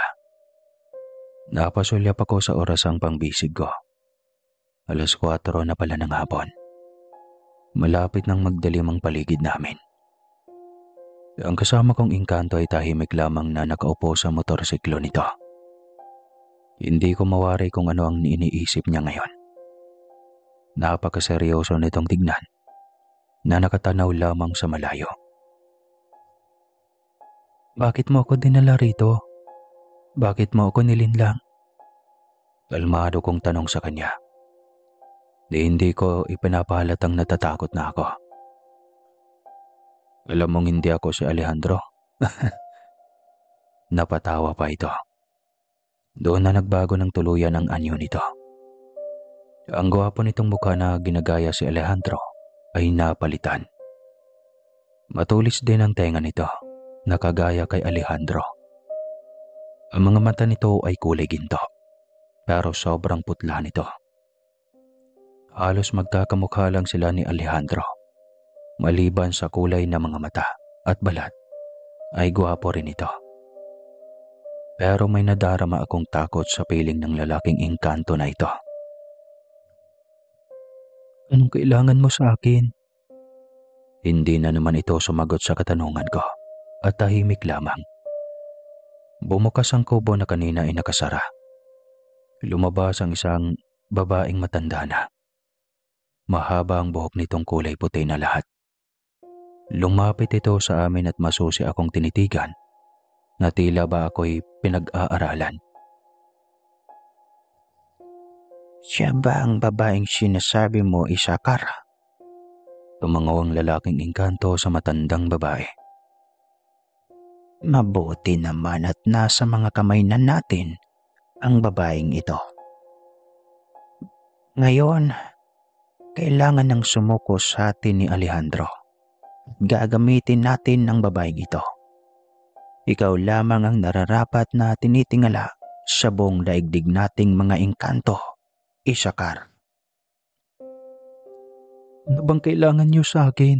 Napasulyap ako sa orasang pangbisig ko. 4:00 na pala ng hapon. Malapit nang magdilim ang paligid namin. Ang kasama kong engkanto ay tahimik lamang na nakaupo sa motorsiklo nito. Hindi ko mawari kung ano ang iniisip niya ngayon. Napakaseryoso nitong tignan na nakatanaw lamang sa malayo. Bakit mo ako dinala rito? Bakit mo ako nilinlang? Kalmado kong tanong sa kanya. Hindi ko ipinapahalatang natatakot na ako. Alam mong hindi ako si Alejandro? Napatawa pa ito. Doon na nagbago ng tuluyan ang anyo nito. Ang gwapo nitong mukha na ginagaya si Alejandro ay napalitan. Matulis din ang tenga nito, nakagaya kay Alejandro. Ang mga mata nito ay kulay ginto, pero sobrang putla nito. Halos magkakamukha lang sila ni Alejandro. Maliban sa kulay ng mga mata at balat, ay gwapo rin ito. Pero may nadarama akong takot sa piling ng lalaking engkanto na ito. Anong kailangan mo sa akin? Hindi na naman ito sumagot sa katanungan ko at tahimik lamang. Bumukas ang kubo na kanina ay nakasara. Lumabas ang isang babaeng matanda na. Mahaba ang buhok nitong kulay puti na lahat. Lumapit ito sa amin at masusi akong tinitigan na tila ba ako'y pinag-aaralan. Siya ba ang babaeng sinasabi mo, Isakar? Tumangaw ang lalaking engkanto sa matandang babae. Mabuti naman at nasa mga kamay na natin ang babaeng ito. Ngayon, kailangan ng sumuko sa atin ni Alejandro. Gagamitin natin ang babaeng ito. Ikaw lamang ang nararapat na tinitingala sa buong daigdig nating mga engkanto, Isakar. Ano bang kailangan niyo sa akin?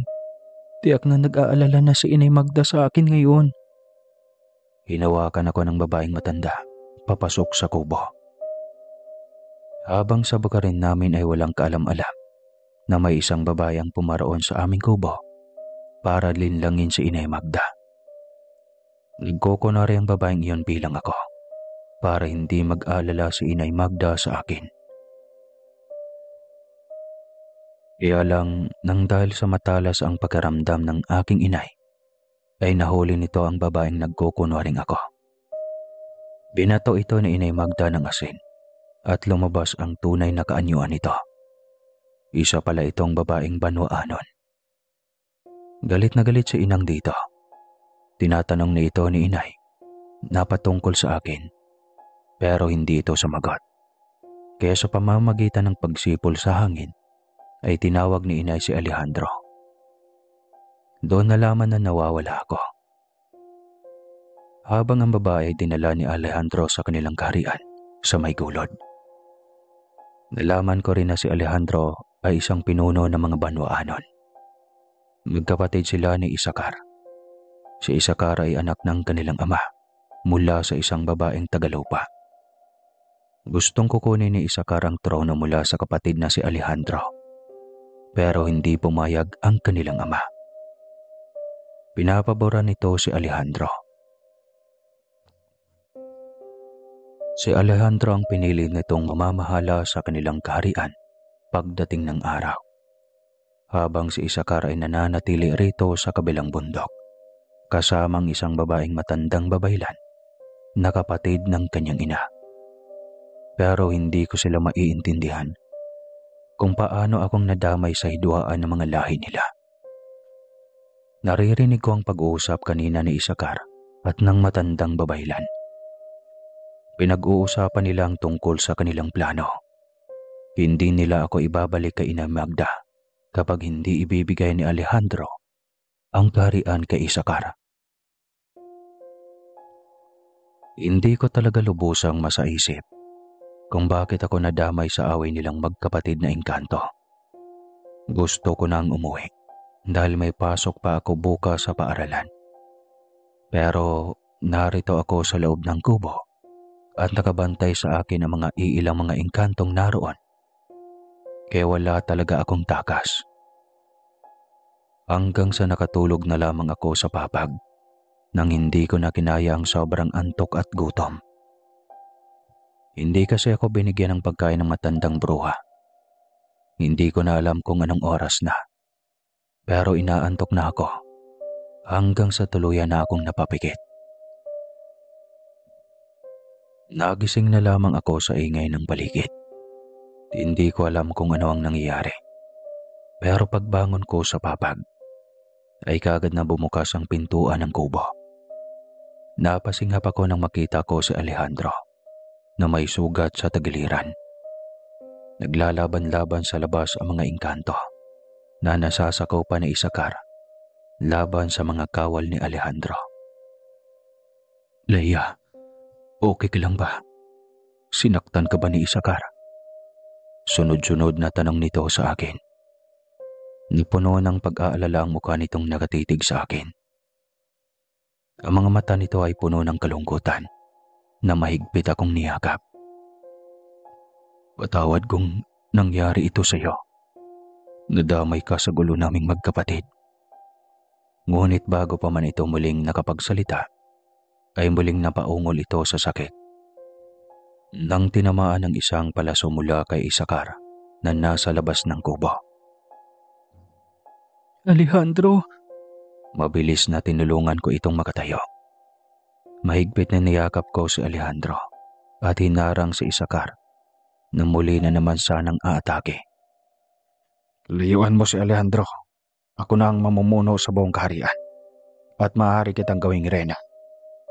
Tiyak na nag-aalala na si Inay Magda sa akin ngayon. Hinawakan ako ng babaeng matanda, papasok sa kubo. Habang sa bukarin namin ay walang kaalam-alam na may isang babae ang pumaroon sa aming kubo para linlangin si Inay Magda. Nagkukunwari ang babaeng iyon bilang ako para hindi mag-alala si Inay Magda sa akin. Kaya lang nang dahil sa matalas ang pakiramdam ng aking inay, ay nahuli nito ang babaeng nagkukunwaring ako. Binato ito ni Inay Magda ng asin at lumabas ang tunay na kaanyuan nito. Isa pala itong babaeng banwaanon. Galit na galit si inang dito. Tinatanong na ito ni Inay na patungkol sa akin, pero hindi ito sumagot. Kaya sa pamamagitan ng pagsipol sa hangin, ay tinawag ni Inay si Alejandro. Doon nalaman na nawawala ako. Habang ang babae ay dinala ni Alejandro sa kanilang kaharian sa may gulod. Nalaman ko rin na si Alejandro ay isang pinuno ng mga banwaanon. Magkapatid sila ni Isakar. Si Isakar ay anak ng kanilang ama mula sa isang babaeng Tagalupa. Gustong kukunin ni Isakar ang trono mula sa kapatid na si Alejandro. Pero hindi pumayag ang kanilang ama. Pinapaboran nito si Alejandro. Si Alejandro ang pinili nitong mamamahala sa kanilang kaharian pagdating ng araw. Habang si Isakar ay nananatili rito sa kabilang bundok, kasamang isang babaeng matandang babaylan na kapatid ng kanyang ina. Pero hindi ko sila maiintindihan kung paano akong nadamay sa hidwaan ng mga lahi nila. Naririnig ko ang pag-uusap kanina ni Isakar at ng matandang babaylan. Pinag-uusapan nila ang tungkol sa kanilang plano. Hindi nila ako ibabalik kay Ina Magda kapag hindi ibibigay ni Alejandro ang kaharian kay Isakar. Hindi ko talaga lubusang masaisip kung bakit ako nadamay sa away nilang magkapatid na engkanto. Gusto ko nang umuwi dahil may pasok pa ako bukas sa paaralan. Pero narito ako sa loob ng kubo at nakabantay sa akin ang mga iilang mga engkantong naroon. Kaya wala talaga akong takas. Hanggang sa nakatulog na lamang ako sa papag nang hindi ko na kinaya ang sobrang antok at gutom. Hindi kasi ako binigyan ng pagkain ng matandang bruha. Hindi ko na alam kung anong oras na. Pero inaantok na ako hanggang sa tuluyan na akong napapikit. Nagising na lamang ako sa ingay ng paligid. Hindi ko alam kung ano ang nangyayari. Pero pagbangon ko sa papag, ay kaagad na bumukas ang pintuan ng kubo. Napasinghap ako nang makita ko si Alejandro na may sugat sa tagiliran. Naglalaban-laban sa labas ang mga engkanto na nasasakaw pa ni Isakar laban sa mga kawal ni Alejandro. Leia, okay ka lang ba? Sinaktan ka ba ni Isakar? Sunod-sunod na tanong nito sa akin. Nipuno ng pag-aalala ang mukha nitong nakatitig sa akin. Ang mga mata nito ay puno ng kalungkutan na mahigpit akong niyakap. Patawad kung nangyari ito sa iyo. Nadamay ka sa gulo naming magkapatid. Ngunit bago pa man ito muling nakapagsalita, ay muling napaungol ito sa sakit. Nang tinamaan ng isang palaso mula kay Isakar na nasa labas ng kubo. Alejandro! Mabilis na tinulungan ko itong makatayo. Mahigpit na niyakap ko si Alejandro at hinarang si Isakar na muli na naman sanang aatake. Layuan mo si Alejandro. Ako na ang mamumuno sa buong kaharian at maaari kitang gawing reyna.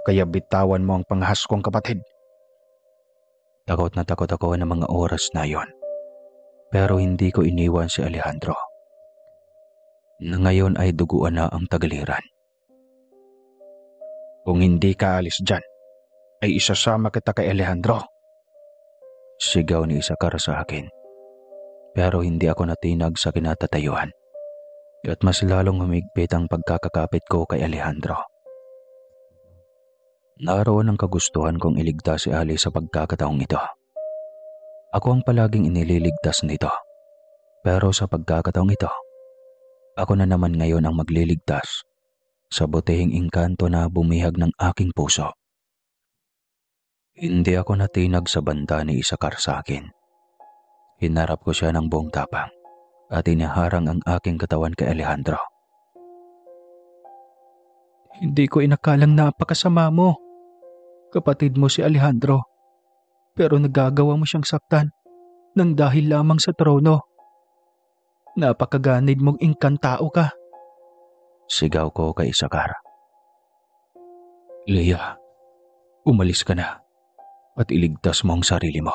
Kaya bitawan mo ang panghas kong kapatid. Takot na takot ako ng mga oras na yon. Pero hindi ko iniwan si Alejandro. Na ngayon ay duguan na ang tagiliran. Kung hindi ka alis dyan, ay isasama kita kay Alejandro. Sigaw ni Isakar sa akin. Pero hindi ako natinag sa kinatatayuan. At mas lalong humigpit ang pagkakakapit ko kay Alejandro. Naroon ang kagustuhan kong iligtas si Ali sa pagkakataong ito. Ako ang palaging inililigtas nito. Pero sa pagkakataong ito, ako na naman ngayon ang magliligtas sa butihing engkanto na bumihag ng aking puso. Hindi ako natinag sa banta ni Isakar sa akin. Hinarap ko siya ng buong tapang at iniharang ang aking katawan kay Alejandro. Hindi ko inakalang napakasama mo. Kapatid mo si Alejandro. Pero nagagawa mo siyang saktan nang dahil lamang sa trono. Napakaganid mong engkantao ka. Sigaw ko kay Isakar. Leia, umalis ka na at iligtas mo ang sarili mo.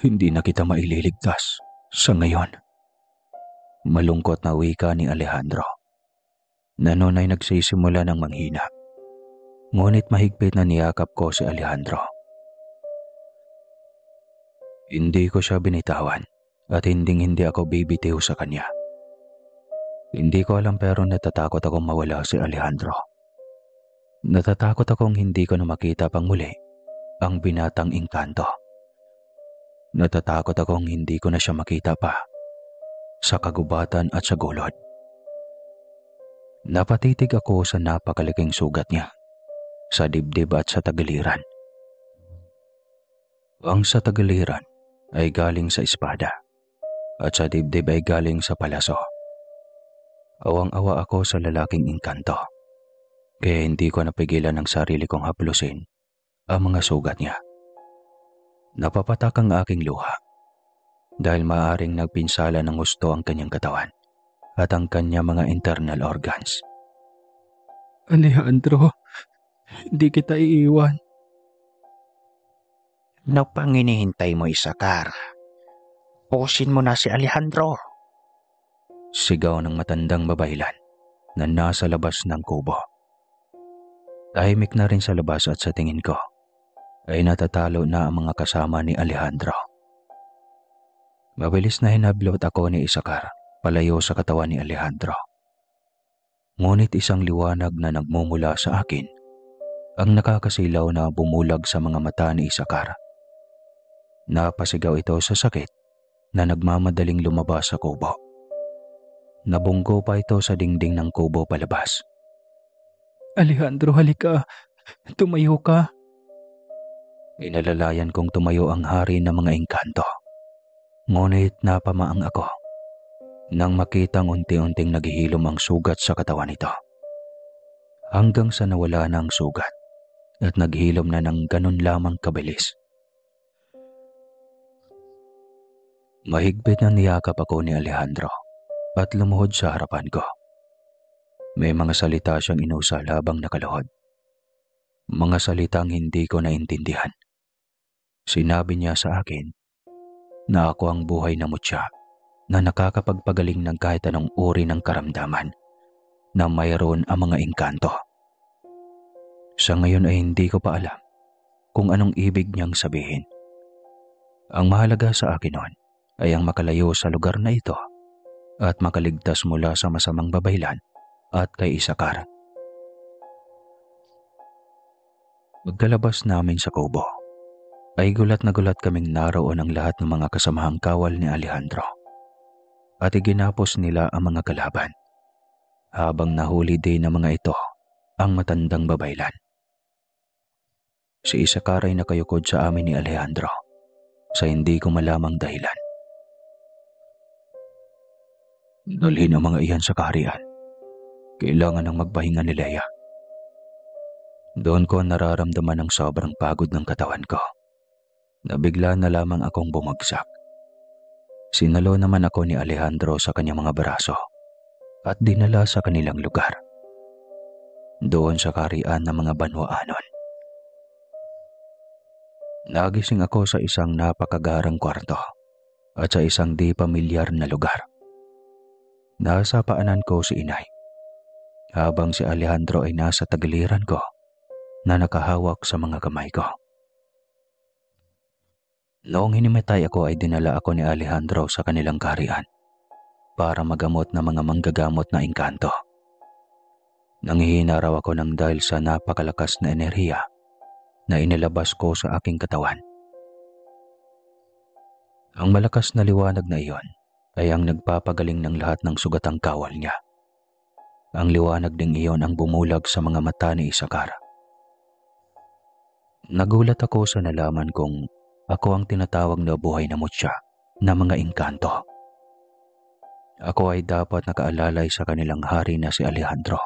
Hindi na kita maililigtas sa ngayon. Malungkot na wika ni Alejandro. Na noon ay nagsisimula ng manghina. Ngunit mahigpit na niyakap ko si Alejandro. Hindi ko siya binitawan at hindi ako bibitiw sa kanya. Hindi ko alam pero natatakot akong mawala si Alejandro. Natatakot akong hindi ko na makita pang muli ang binatang engkanto. Natatakot akong hindi ko na siya makita pa sa kagubatan at sa gulod. Napatitig ako sa napakalaking sugat niya sa dibdib at sa tagiliran. Ang sa tagiliran ay galing sa espada at sa dibdib ay galing sa palaso. Awang-awa ako sa lalaking engkanto, kaya hindi ko napigilan ang sarili kong haplusin ang mga sugat niya. Napapatak ang aking luha. dahil maaaring nagpinsala ng husto ang kanyang katawan at ang kanya mga internal organs. Alejandro, hindi kita iiwan. No pang hinihintay mo, Isakar? Pusin mo na si Alejandro. Sigaw ng matandang babaylan na nasa labas ng kubo. Tahimik na rin sa labas at sa tingin ko ay natatalo na ang mga kasama ni Alejandro. Mabilis na hinablot ako ni Isakar palayo sa katawan ni Alejandro. Ngunit isang liwanag na nagmumula sa akin ang nakakasilaw na bumulag sa mga mata ni Isakar. Napasigaw ito sa sakit na nagmamadaling lumabas sa kubo. Nabunggo pa ito sa dingding ng kubo palabas. Alejandro, halika. Tumayo ka. Inalalayan kong tumayo ang hari ng mga engkanto. Ngunit napamaang ako nang makitang unti-unting naghihilom ang sugat sa katawan nito. Hanggang sa nawala na ang sugat at naghilom na ng ganun lamang kabilis. Mahigpit na niyakap ako ni Alejandro at lumuhod sa harapan ko. May mga salita siyang inusal habang nakaluhod. Mga salitang hindi ko naintindihan. Sinabi niya sa akin na ako ang buhay na mutya na nakakapagpagaling ng kahit anong uri ng karamdaman na mayroon ang mga engkanto. Sa ngayon ay hindi ko pa alam kung anong ibig niyang sabihin. Ang mahalaga sa akin noon ay ang makalayo sa lugar na ito at makaligtas mula sa masamang babaylan at kay Isakar. Pagkalabas namin sa kubo, ay gulat na gulat kaming naroon ang lahat ng mga kasamahang kawal ni Alejandro at iginapos nila ang mga kalaban habang nahuli din ng mga ito ang matandang babaylan. Si Isakar ay nakayukod sa amin ni Alejandro sa hindi ko malamang dahilan. Dalhin ang mga iyan sa kaharian. Kailangan ng magpahinga ni Leia. Doon ko nararamdaman ang sobrang pagod ng katawan ko. Nabigla na lamang akong bumagsak. Sinalo naman ako ni Alejandro sa kanyang mga braso at dinala sa kanilang lugar. Doon sa kaharian ng mga Banwaanon. Nagising ako sa isang napakagarang kwarto at sa isang di pamilyar na lugar. Nasa paanan ko si Inay, habang si Alejandro ay nasa tagiliran ko na nakahawak sa mga kamay ko. Noong hinimatay ako ay dinala ako ni Alejandro sa kanilang kaharian para magamot ng mga manggagamot na engkanto. Nanghihina raw ako ng dahil sa napakalakas na enerhiya na inilabas ko sa aking katawan. Ang malakas na liwanag na iyon ay ang nagpapagaling ng lahat ng sugatang kawal niya. Ang liwanag ding iyon ang bumulag sa mga mata ni Isakar. Nagulat ako sa nalaman kong ako ang tinatawag na buhay na mutya na mga engkanto. Ako ay dapat nakaalalay sa kanilang hari na si Alejandro.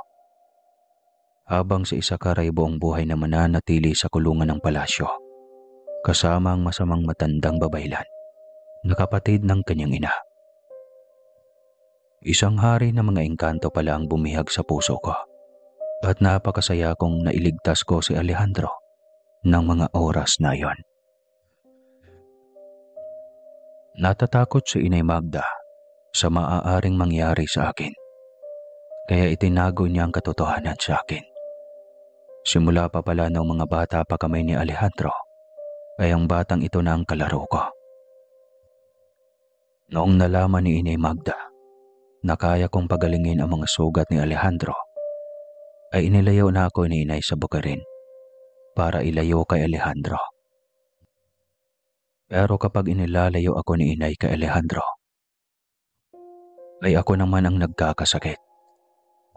Habang si Isakar ay buong buhay na mananatili sa kulungan ng palasyo, kasama ang masamang matandang babaylan na kapatid ng kanyang ina. Isang hari na mga engkanto pala ang bumihag sa puso ko at napakasaya kong nailigtas ko si Alejandro ng mga oras na iyon. Natatakot si Inay Magda sa maaaring mangyari sa akin, kaya itinago niya ang katotohanan sa akin. Simula pa pala ng mga bata pa kami ni Alejandro, ay ang batang ito na ang kalaro ko. Noong nalaman ni Inay Magda na kaya kong pagalingin ang mga sugat ni Alejandro, ay inilayo na ako ni Inay sa Bukirin para ilayo kay Alejandro. Pero kapag inilalayo ako ni Inay kay Alejandro, ay ako naman ang nagkakasakit.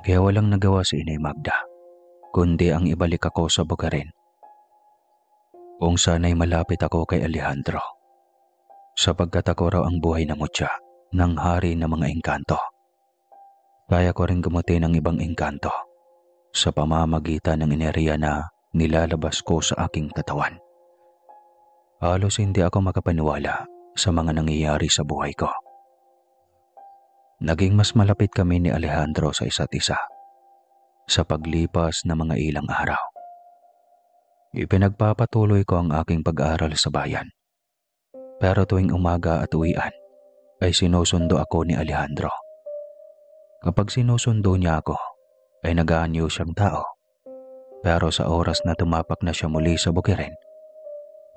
Kaya walang nagawa si Inay Magda, kundi ang ibalik ako sa Bukirin. Kung sana'y malapit ako kay Alejandro, sapagkat ako raw ang buhay na mutya ng hari ng mga engkanto. Kaya ko rin gumutin ang ibang engkanto sa pamamagitan ng enerhiya na nilalabas ko sa aking katawan. Halos hindi ako makapaniwala sa mga nangyayari sa buhay ko. Naging mas malapit kami ni Alejandro sa isa't isa sa paglipas ng mga ilang araw. Ipinagpapatuloy ko ang aking pag-aaral sa bayan. Pero tuwing umaga at uwian ay sinusundo ako ni Alejandro. Kapag sinusundo niya ako ay nag-aanyo siyang tao. Pero sa oras na tumapak na siya muli sa bukirin,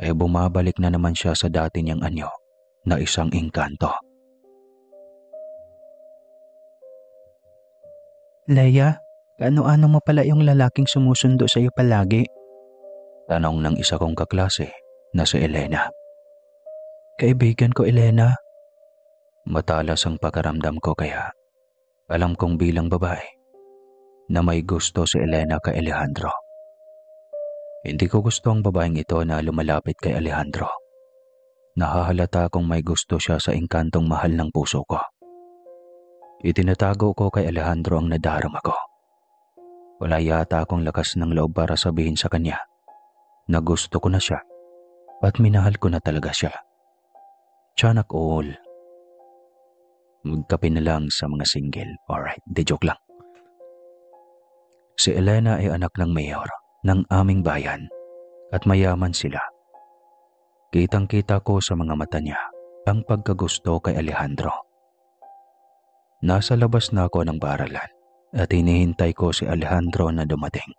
ay bumabalik na naman siya sa dati niyang anyo na isang engkanto. Leia, kaano-ano mo pala yung lalaking sumusundo sa'yo palagi? Tanong ng isa kong kaklase na si Elena. Kaibigan ko, Elena. Matalas ang pakaramdam ko kaya alam kong bilang babae na may gusto si Elena kay Alejandro. Hindi ko gusto ang babaeng ito na lumalapit kay Alejandro. Nahahalata kong may gusto siya sa engkantong mahal ng puso ko. Itinatago ko kay Alejandro ang nadarama ko. Wala yata akong lakas ng loob para sabihin sa kanya na gusto ko na siya at minahal ko na talaga siya. Tiyanak all. Magkape na lang sa mga single. Alright, di joke lang. Si Elena ay anak ng mayor ng aming bayan at mayaman sila. Kitang-kita ko sa mga mata niya ang pagkagusto kay Alejandro. Nasa labas na ako ng paaralan at hinihintay ko si Alejandro na dumating.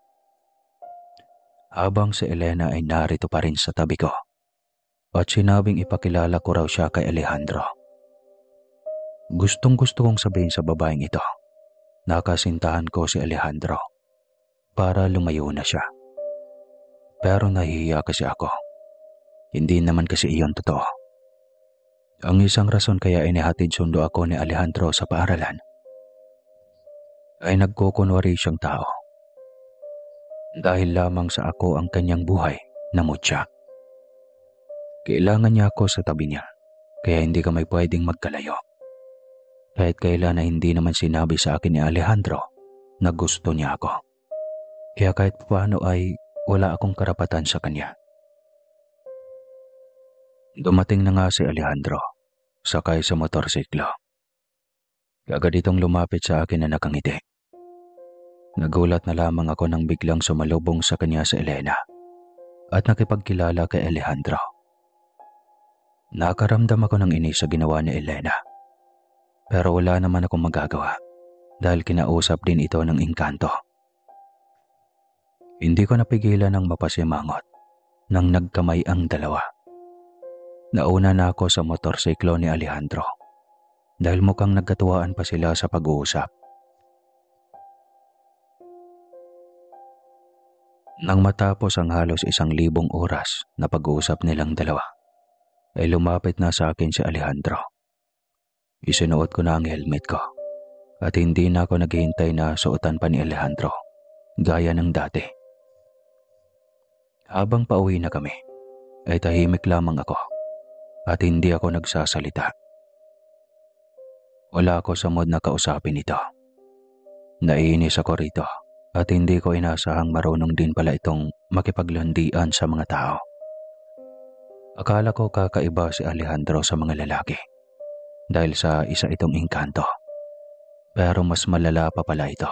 Habang si Elena ay narito pa rin sa tabi ko at sinabing ipakilala ko raw siya kay Alejandro. Gustong-gusto kong sabihin sa babaeng ito na kasintahan ko si Alejandro para lumayo na siya. Pero nahihiya kasi ako. Hindi naman kasi iyon totoo. Ang isang rason kaya inihatid sundo ako ni Alejandro sa paaralan ay nagkukunwari siyang tao. Dahil lamang sa ako ang kanyang buhay na mutya. Kailangan niya ako sa tabi niya kaya hindi kami pwedeng magkalayo. Kahit kailan na hindi naman sinabi sa akin ni Alejandro na gusto niya ako. Kaya kahit paano ay wala akong karapatan sa kanya. Dumating na nga si Alejandro, sakay sa motorsiklo. Agad itong lumapit sa akin na nakangiti. Nagulat na lamang ako nang biglang sumalubong sa kanya si Elena at nakipagkilala kay Alejandro. Nakaramdam ako ng inis sa ginawa ni Elena. Pero wala naman akong magagawa dahil kinausap din ito ng engkanto. Hindi ko napigilan ng mapasimangot nang nagkamay ang dalawa. Nauna na ako sa motorsiklo ni Alejandro dahil mukhang nagkatuwaan pa sila sa pag-uusap. Nang matapos ang halos 1,000 oras na pag-uusap nilang dalawa, ay lumapit na sa akin si Alejandro. Isinuot ko na ang helmet ko at hindi na ako naghihintay na suotan pa ni Alejandro gaya ng dati. Habang pauwi na kami, ay tahimik lamang ako at hindi ako nagsasalita. Wala ako sa mood na kausapin ito. Naiinis ako rito at hindi ko inasahang marunong din pala itong makipaglandian sa mga tao. Akala ko kakaiba si Alejandro sa mga lalaki dahil sa isa itong engkanto. Pero mas malala pa pala ito.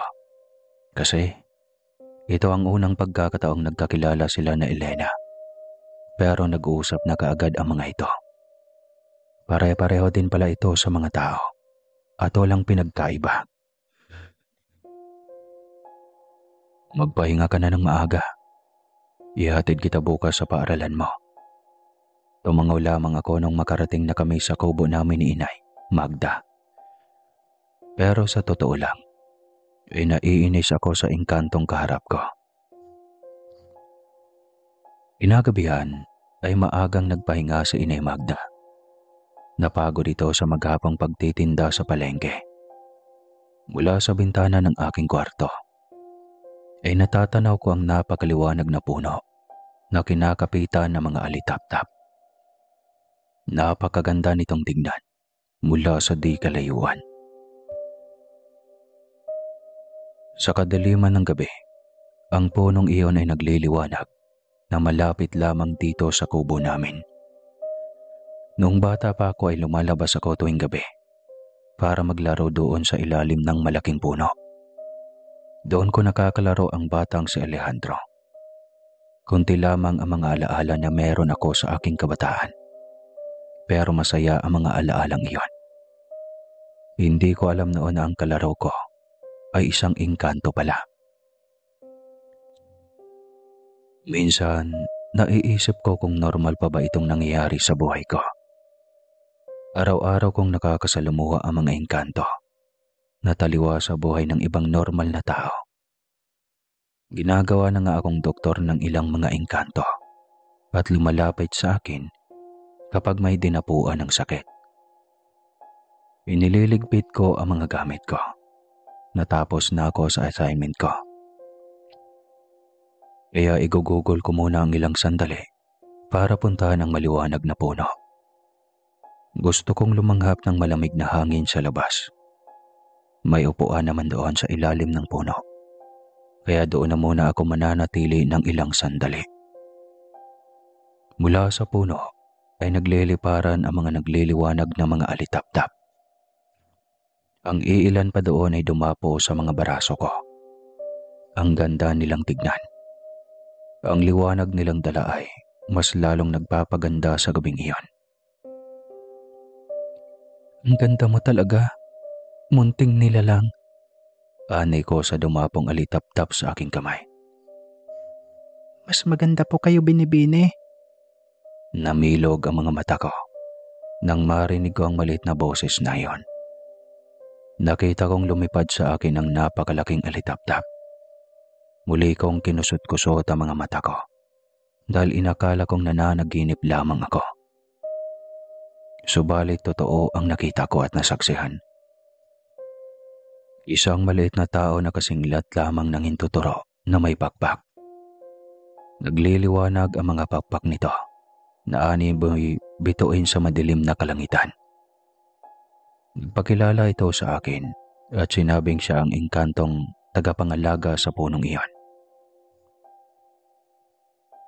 Kasi ito ang unang pagkakataong nagkakilala sila na Elena. Pero nag-uusap na kaagad ang mga ito. Pare-pareho din pala ito sa mga tao at walang pinagkaiba. Magpahinga ka na ng maaga. Ihatid kita bukas sa paaralan mo. Tumangaw lamang ako nung makarating na kami sa kubo namin ni Inay, Magda. Pero sa totoo lang, naiinis ako sa engkantong kaharap ko. Inagabihan ay maagang nagpahinga si Inay Magda. Napagod ito sa maghapong pagtitinda sa palengke. Mula sa bintana ng aking kwarto, ay natatanaw ko ang napakaliwanag na puno na kinakapitan ng mga alitap-tap. Napakaganda nitong tingnan mula sa di kalayuan. Sa kadiliman ng gabi, ang punong iyon ay nagliliwanag na malapit lamang dito sa kubo namin. Noong bata pa ako ay lumalabas ako tuwing gabi para maglaro doon sa ilalim ng malaking puno. Doon ko nakakalaro ang batang si Alejandro. Kunti lamang ang mga alaala na meron ako sa aking kabataan. Pero masaya ang mga alaalang iyon. Hindi ko alam noon na ang kalaro ko ay isang engkanto pala. Minsan, naiisip ko kung normal pa ba itong nangyayari sa buhay ko. Araw-araw kong nakakasalamuha ang mga engkanto na taliwa sa buhay ng ibang normal na tao. Ginagawa na nga akong doktor ng ilang mga engkanto at lumalapit sa akin kapag may dinapuan ng sakit. Inililigpit ko ang mga gamit ko. Natapos na ako sa assignment ko. Kaya igugugol ko muna ang ilang sandali para puntahan ang maliwanag na puno. Gusto kong lumanghap ng malamig na hangin sa labas. May upuan naman doon sa ilalim ng puno. Kaya doon na muna ako mananatili ng ilang sandali. Mula sa puno ay nagliliparan ang mga nagliliwanag na mga alitaptap. Ang iilan pa doon ay dumapo sa mga baraso ko. Ang ganda nilang tignan. Ang liwanag nilang dala ay mas lalong nagpapaganda sa gabing iyon. Ang ganda mo talaga. Munting nilalang. Anay ko sa dumapong alitaptap sa aking kamay. Mas maganda po kayo, Binibini. Namilog ang mga mata ko nang marinig ko ang maliit na boses na iyon. Nakita kong lumipad sa akin ang napakalaking alitaptap. Muli kong kinusot-kusot ang mga mata ko dahil inakala kong nananaginip lamang ako. Subalit totoo ang nakita ko at nasaksihan. Isang maliit na tao na kasinglat lamang ng hintuturo na may pakpak. Nagliliwanag ang mga pakpak nito na animoy bituin sa madilim na kalangitan. Nagpakilala ito sa akin at sinabing siya ang engkantong tagapangalaga sa punong iyon.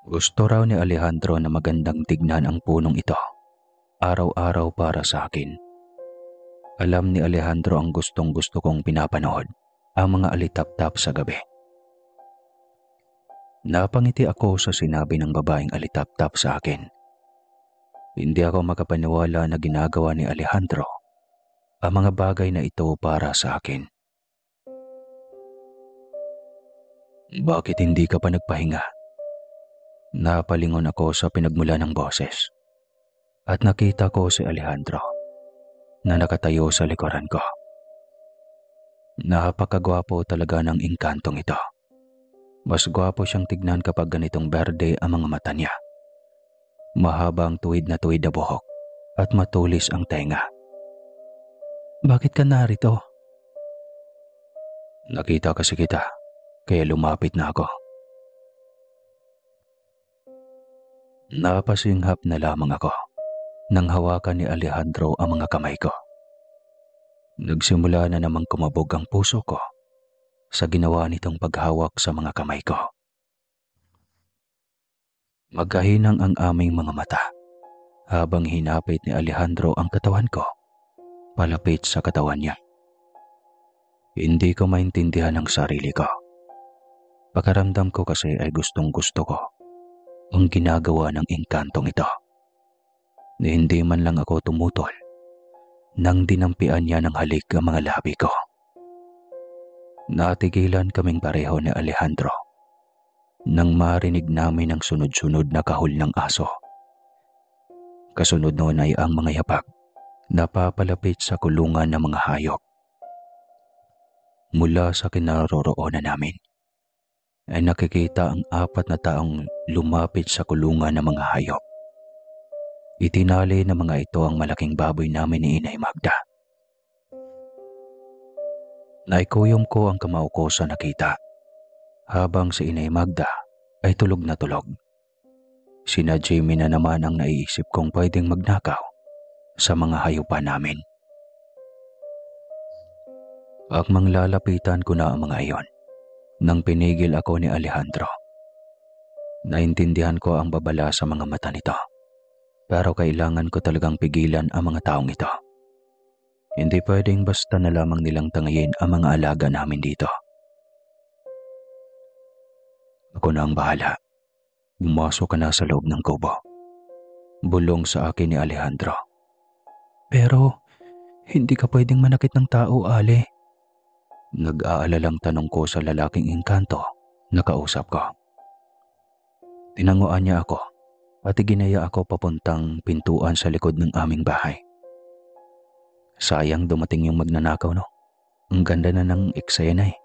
Gusto raw ni Alejandro na magandang tignan ang punong ito, araw-araw para sa akin. Alam ni Alejandro ang gustong-gusto kong pinapanood, ang mga alitaptap sa gabi. Napangiti ako sa sinabi ng babaeng alitaptap sa akin. Hindi ako makapaniwala na ginagawa ni Alejandro ang mga bagay na ito para sa akin. Bakit hindi ka pa nagpahinga? Napalingon ako sa pinagmula ng boses at nakita ko si Alejandro na nakatayo sa likuran ko. Napakagwapo talaga ng engkantong ito. Mas gwapo siyang tignan kapag ganitong berde ang mga mata niya. Mahabang tuwid na buhok at matulis ang tenga. Bakit ka narito? Nakita kasi kita, kaya lumapit na ako. Napasinghap na lamang ako nang hawakan ni Alejandro ang mga kamay ko. Nagsimula na namang kumabog ang puso ko sa ginawa nitong paghawak sa mga kamay ko. Magkahinang ang aming mga mata habang hinapit ni Alejandro ang katawan ko palapit sa katawan niya. Hindi ko maintindihan ang sarili ko. Pakaramdam ko kasi ay gustong-gusto ko ang ginagawa ng engkantong ito. Na hindi man lang ako tumutol nang dinampian niya ng halik ang mga labi ko. Natigilan kaming pareho ni Alejandro nang marinig namin ang sunod-sunod na kahul ng aso. Kasunod noon ay ang mga yapak na papalapit sa kulungan ng mga hayop. Mula sa kinaroroonan namin ay nakikita ang 4 na taong lumapit sa kulungan ng mga hayop. Itinali ng mga ito ang malaking baboy namin ni Inay Magda. Naikuyom ko ang kamao ko sa nakita, habang si Inay Magda ay tulog na tulog. Sina Jamie na naman ang naiisip kong pwedeng magnakaw sa mga hayupan namin. Akmang lalapitan ko na ang mga iyon nang pinigil ako ni Alejandro. Naintindihan ko ang babala sa mga mata nito. Pero kailangan ko talagang pigilan ang mga taong ito. Hindi pwedeng basta na lamang nilang tangayin ang mga alaga namin dito. Ako na ang bahala. Pumasok ka na sa loob ng kubo. Bulong sa akin ni Alejandro. Pero, hindi ka pwedeng manakit ng tao, Ale. Nag-aalalang tanong ko sa lalaking engkanto na kausap ko. Tinanguan niya ako at iginaya ako papuntang pintuan sa likod ng aming bahay. Sayang dumating yung magnanakaw, no? Ang ganda na ng eksena eh.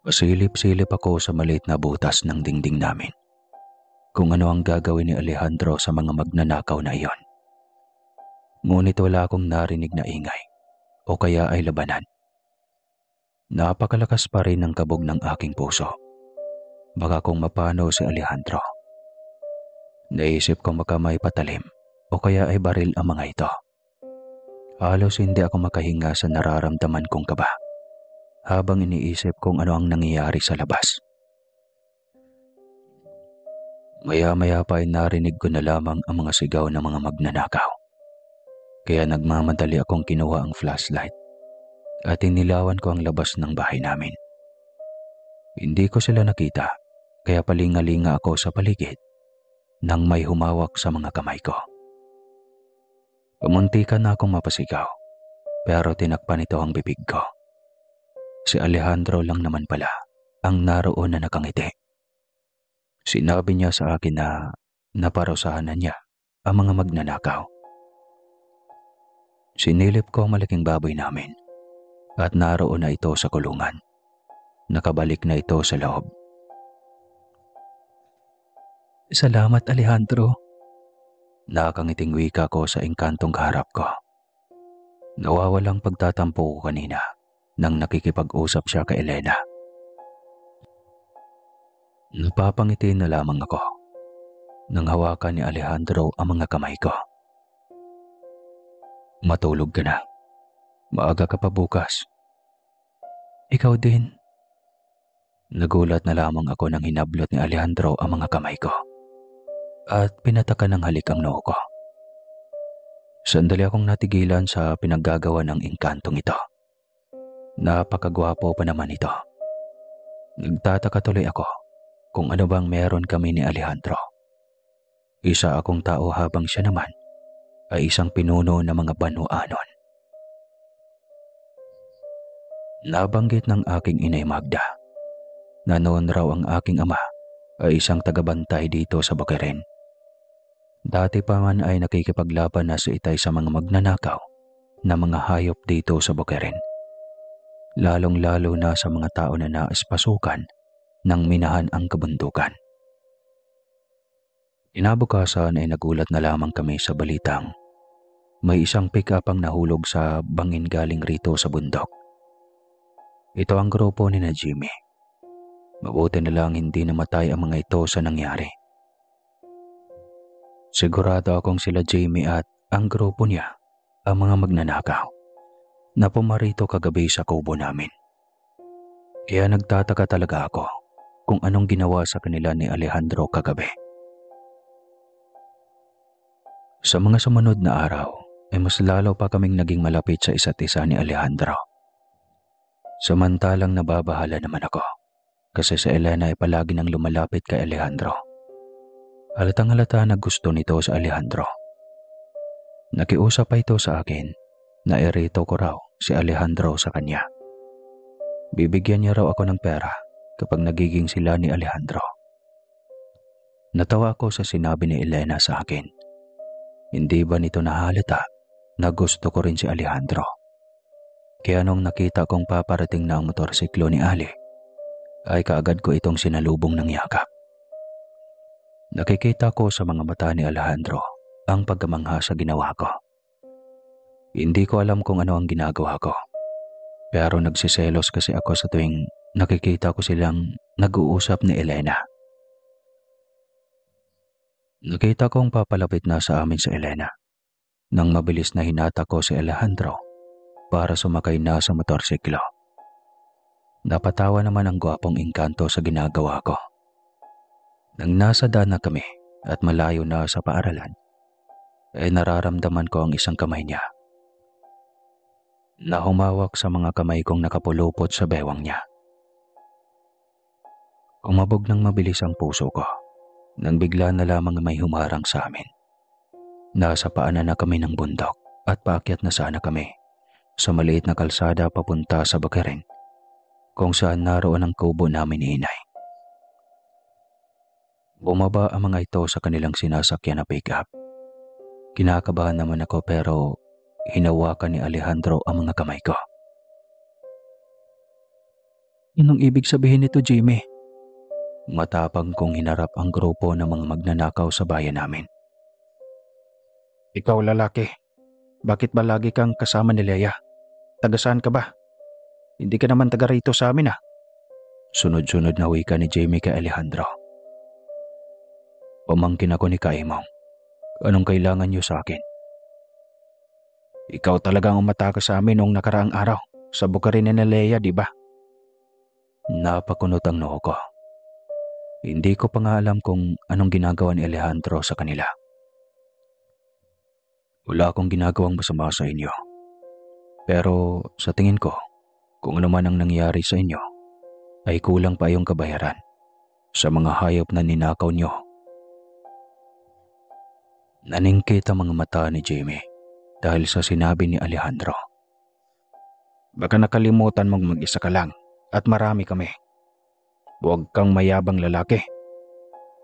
Pasilip-silip ako sa maliit na butas ng dingding namin. Kung ano ang gagawin ni Alejandro sa mga magnanakaw na iyon. Ngunit wala akong narinig na ingay o kaya ay labanan. Napakalakas pa rin ang kabog ng aking puso. Baka kung mapano si Alejandro. Naisip kong baka may patalim o kaya ay baril ang mga ito. Halos hindi ako makahinga sa nararamdaman kong kaba habang iniisip kung ano ang nangyayari sa labas. Maya-maya pa ay narinig ko na lamang ang mga sigaw ng mga magnanakaw. Kaya nagmamadali akong kinuha ang flashlight at inilawan ko ang labas ng bahay namin. Hindi ko sila nakita kaya palingalinga ako sa paligid nang may humawak sa mga kamay ko. Pumuntikan na akong mapasigaw pero tinakpan ito ang bibig ko. Si Alejandro lang naman pala ang naroon na nakangiti. Sinabi niya sa akin na naparusahan na niya ang mga magnanakaw. Sinilip ko ang malaking baboy namin at naroon na ito sa kulungan. Nakabalik na ito sa loob. Salamat, Alejandro. Nakakangiting wika ko sa engkantong kaharap ko. Nawawalang pagtatampo ko kanina nang nakikipag-usap siya kay Elena. Napapangiti na lamang ako nang hawakan ni Alejandro ang mga kamay ko. Matulog ka na. Maaga ka pa bukas. Ikaw din. Nagulat na lamang ako nang hinablot ni Alejandro ang mga kamay ko at pinataka ng halik ang noo ko. Sandali akong natigilan sa pinaggagawa ng engkantong ito. Napakagwapo pa naman ito. Nagtataka tuloy ako kung ano bang meron kami ni Alejandro. Isa akong tao habang siya naman ay isang pinuno ng mga Banu-anon. Nabanggit ng aking inay Magda na noon raw ang aking ama ay isang tagabantay dito sa Boqueren. Dati pa man ay nakikipaglaban na sa itay sa mga magnanakaw na mga hayop dito sa Boqueren. Lalong-lalo na sa mga tao na nais pasukan nang minahan ang kabundukan. Inabukasan ay nagulat na lamang kami sa balitang may isang pick-up ang nahulog sa bangin galing rito sa bundok. Ito ang grupo ni na Jimmy. Mabuti na lang hindi namatay ang mga ito sa nangyari. Sigurado akong sila Jimmy at ang grupo niya ang mga magnanakaw na pumarito kagabi sa kubo namin. Kaya nagtataka talaga ako kung anong ginawa sa kanila ni Alejandro kagabi. Sa mga sumunod na araw ay mas lalo pa kaming naging malapit sa isa't isa ni Alejandro. Samantalang nababahala naman ako kasi si Elena ay palagi nang lumalapit kay Alejandro. Halatang-halata na gusto nito sa Alejandro. Nakiusap pa ito sa akin na irito ko raw si Alejandro sa kanya. Bibigyan niya raw ako ng pera kapag nagiging sila ni Alejandro. Natawa ako sa sinabi ni Elena sa akin. Hindi ba nito nahalata na gusto ko rin si Alejandro? Kaya nung nakita kong paparating na ang motorsiklo ni Ali, ay kaagad ko itong sinalubong ng yakap. Nakikita ko sa mga mata ni Alejandro ang pagkamangha sa ginawa ko. Hindi ko alam kung ano ang ginagawa ko. Pero nagsiselos kasi ako sa tuwing nakikita ko silang nag-uusap ni Elena. Nakita kong papalapit na sa amin si Elena. Nang mabilis na hinata ko si Alejandro para sumakay na sa motorsiklo. Napatawa naman ang gwapong engkanto sa ginagawa ko. Nang nasa daan na kami, at malayo na sa paaralan, nararamdaman ko ang isang kamay niya na humawak sa mga kamay kong nakapulupot sa bewang niya. Umabog ng mabilis ang puso ko nang bigla na lamang may humarang sa amin. Nasa paanan na kami ng bundok at paakyat na sana kami sa maliit na kalsada papunta sa Bakarin, kung saan naroon ang kubo namin ni Inay. Bumaba ang mga ito sa kanilang sinasakyan na pick-up. Kinakabahan naman ako pero hinawakan ni Alejandro ang mga kamay ko. Anong ibig sabihin nito, Jimmy? Matapang kong hinarap ang grupo ng mga magnanakaw sa bayan namin. Ikaw lalaki, bakit ba lagi kang kasama ni Leia? Taga saan ka ba? Hindi ka naman taga rito sa amin ah. Sunod-sunod na wika ni Jamie kay Alejandro. Pamangkin ako ni Kaimong. Anong kailangan niyo sa akin? Ikaw talagang umatake sa amin noong nakaraang araw sa Bakarin ni Leia, di ba? Napakunot ang noo ko. Hindi ko pa nga alam kung anong ginagawa ni Alejandro sa kanila. Wala akong ginagawang masama sa inyo. Pero sa tingin ko, kung ano man ang nangyari sa inyo, ay kulang pa yung kabayaran sa mga hayop na ninakaw nyo. Naningkit ang mga mata ni Jamie dahil sa sinabi ni Alejandro. Baka nakalimutan mong mag-isa ka lang at marami kami. Huwag kang mayabang lalaki.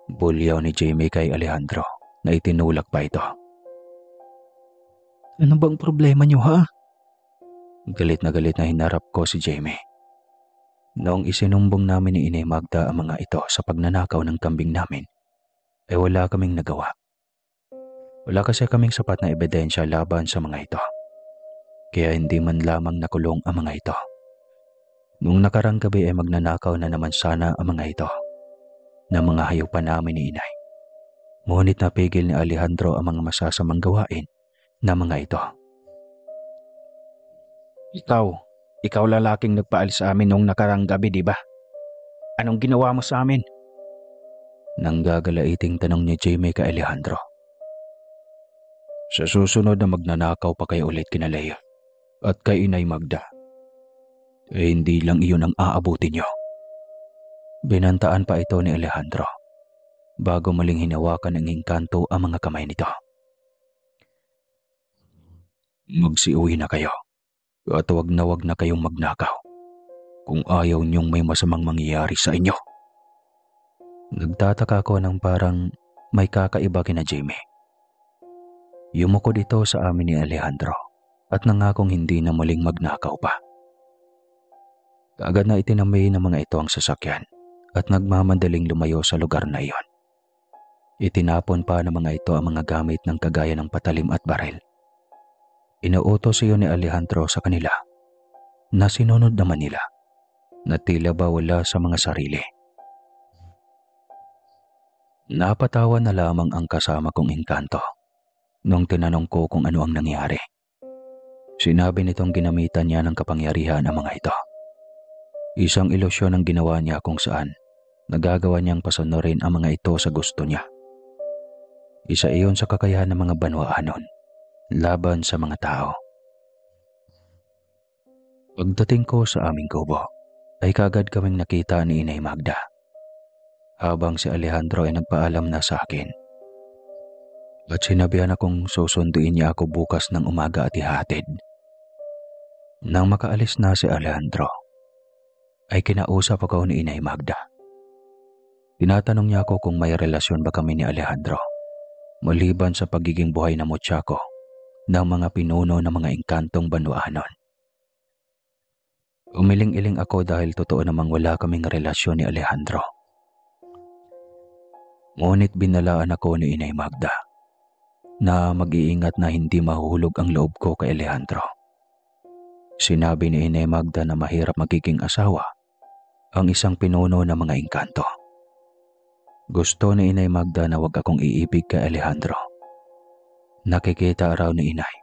Bulyaw ni Jamie kay Alejandro na itinulak pa ito. Ano bang problema niyo ha? Galit na hinarap ko si Jamie. Noong isinumbong namin ni Inay Magda ang mga ito sa pagnanakaw ng kambing namin, ay wala kaming nagawa. Wala kasi kaming sapat na ebidensya laban sa mga ito. Kaya hindi man lamang nakulong ang mga ito. Noong nakarang gabi ay magnanakaw na naman sana ang mga ito na mga hayupan namin ni Inay. Ngunit napigil ni Alejandro ang mga masasamang gawain na mga ito. Ikaw lalaking nagpaalis sa amin noong nakarang gabi, di ba? Anong ginawa mo sa amin? Nanggagalaiting tanong ni Jamie kay Alejandro. Sa susunod na magnanakaw pa kayo ulit kina Leia at kay Inay Magda, hindi lang iyon ang aabutin nyo. Binantaan pa ito ni Alejandro bago muling hinawakan ng engkanto ang mga kamay nito. Magsiuwi na kayo at wag na kayong magnakaw kung ayaw niyong may masamang mangyayari sa inyo. Nagtataka ko ng parang may kakaiba kina Jamie. Yumukod ito sa amin ni Alejandro at nangakong hindi na muling magnakaw pa. Kaagad na itinamay ng mga ito ang sasakyan at nagmamadaling lumayo sa lugar na iyon. Itinapon pa ng mga ito ang mga gamit ng kagaya ng patalim at baril. Inuutos iyon ni Alejandro sa kanila na sinunod naman nila na tila ba wala sa mga sarili. Napatawa na lamang ang kasama kong engkanto nung tinanong ko kung ano ang nangyari. Sinabi nitong ginamitan niya ng kapangyarihan ang mga ito. Isang ilusyon ang ginawa niya kung saan nagagawa niyang pasunurin ang mga ito sa gusto niya. Isa iyon sa kakayahan ng mga banwaanon laban sa mga tao. Pagdating ko sa aming kubo, ay kagad kaming nakita ni Inay Magda. Habang si Alejandro ay nagpaalam na sa akin. At sinabihan akong susunduin niya ako bukas ng umaga at ihatid. Nang makaalis na si Alejandro, ay kinausap ako ni Inay Magda. Tinatanong niya ako kung may relasyon ba kami ni Alejandro, maliban sa pagiging buhay na mutsako ng mga pinuno ng mga engkantong banwaanon. Umiling-iling ako dahil totoo namang wala kaming relasyon ni Alejandro. Ngunit binalaan ako ni Inay Magda na mag-iingat na hindi mahuhulog ang loob ko kay Alejandro. Sinabi ni Inay Magda na mahirap magiging asawa ang isang pinuno ng mga engkanto. Gusto ni Inay Magda na wag akong iibig kay Alejandro. Nakikita raw ni Inay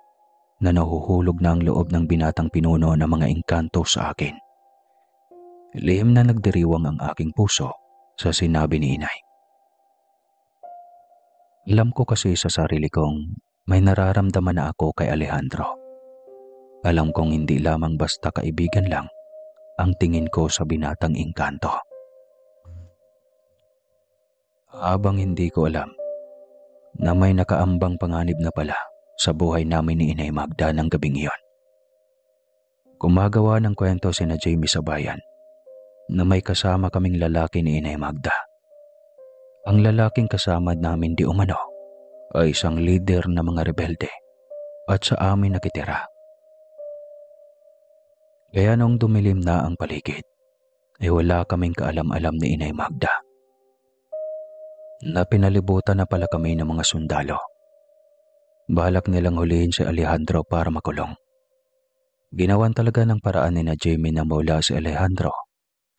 na nahuhulog na ang loob ng binatang pinuno ng mga engkanto sa akin. Lihim na nagdiriwang ang aking puso sa sinabi ni Inay. Alam ko kasi sa sarili kong may nararamdaman na ako kay Alejandro. Alam kong hindi lamang basta kaibigan lang ang tingin ko sa binatang engkanto. Habang hindi ko alam na may nakaambang panganib na pala sa buhay namin ni Inay Magda ng gabing iyon. Gumagawa ng kwento sina Jamie sa bayan na may kasama kaming lalaki ni Inay Magda. Ang lalaking kasama namin di umano ay isang leader ng mga rebelde at sa amin nakitira. Kaya nung dumilim na ang paligid, ay wala kaming kaalam-alam ni Inay Magda. Na pinalibutan na pala kami ng mga sundalo. Balak nilang hulihin si Alejandro para makulong. Ginawan talaga ng paraan ni na Jamie na mawala si Alejandro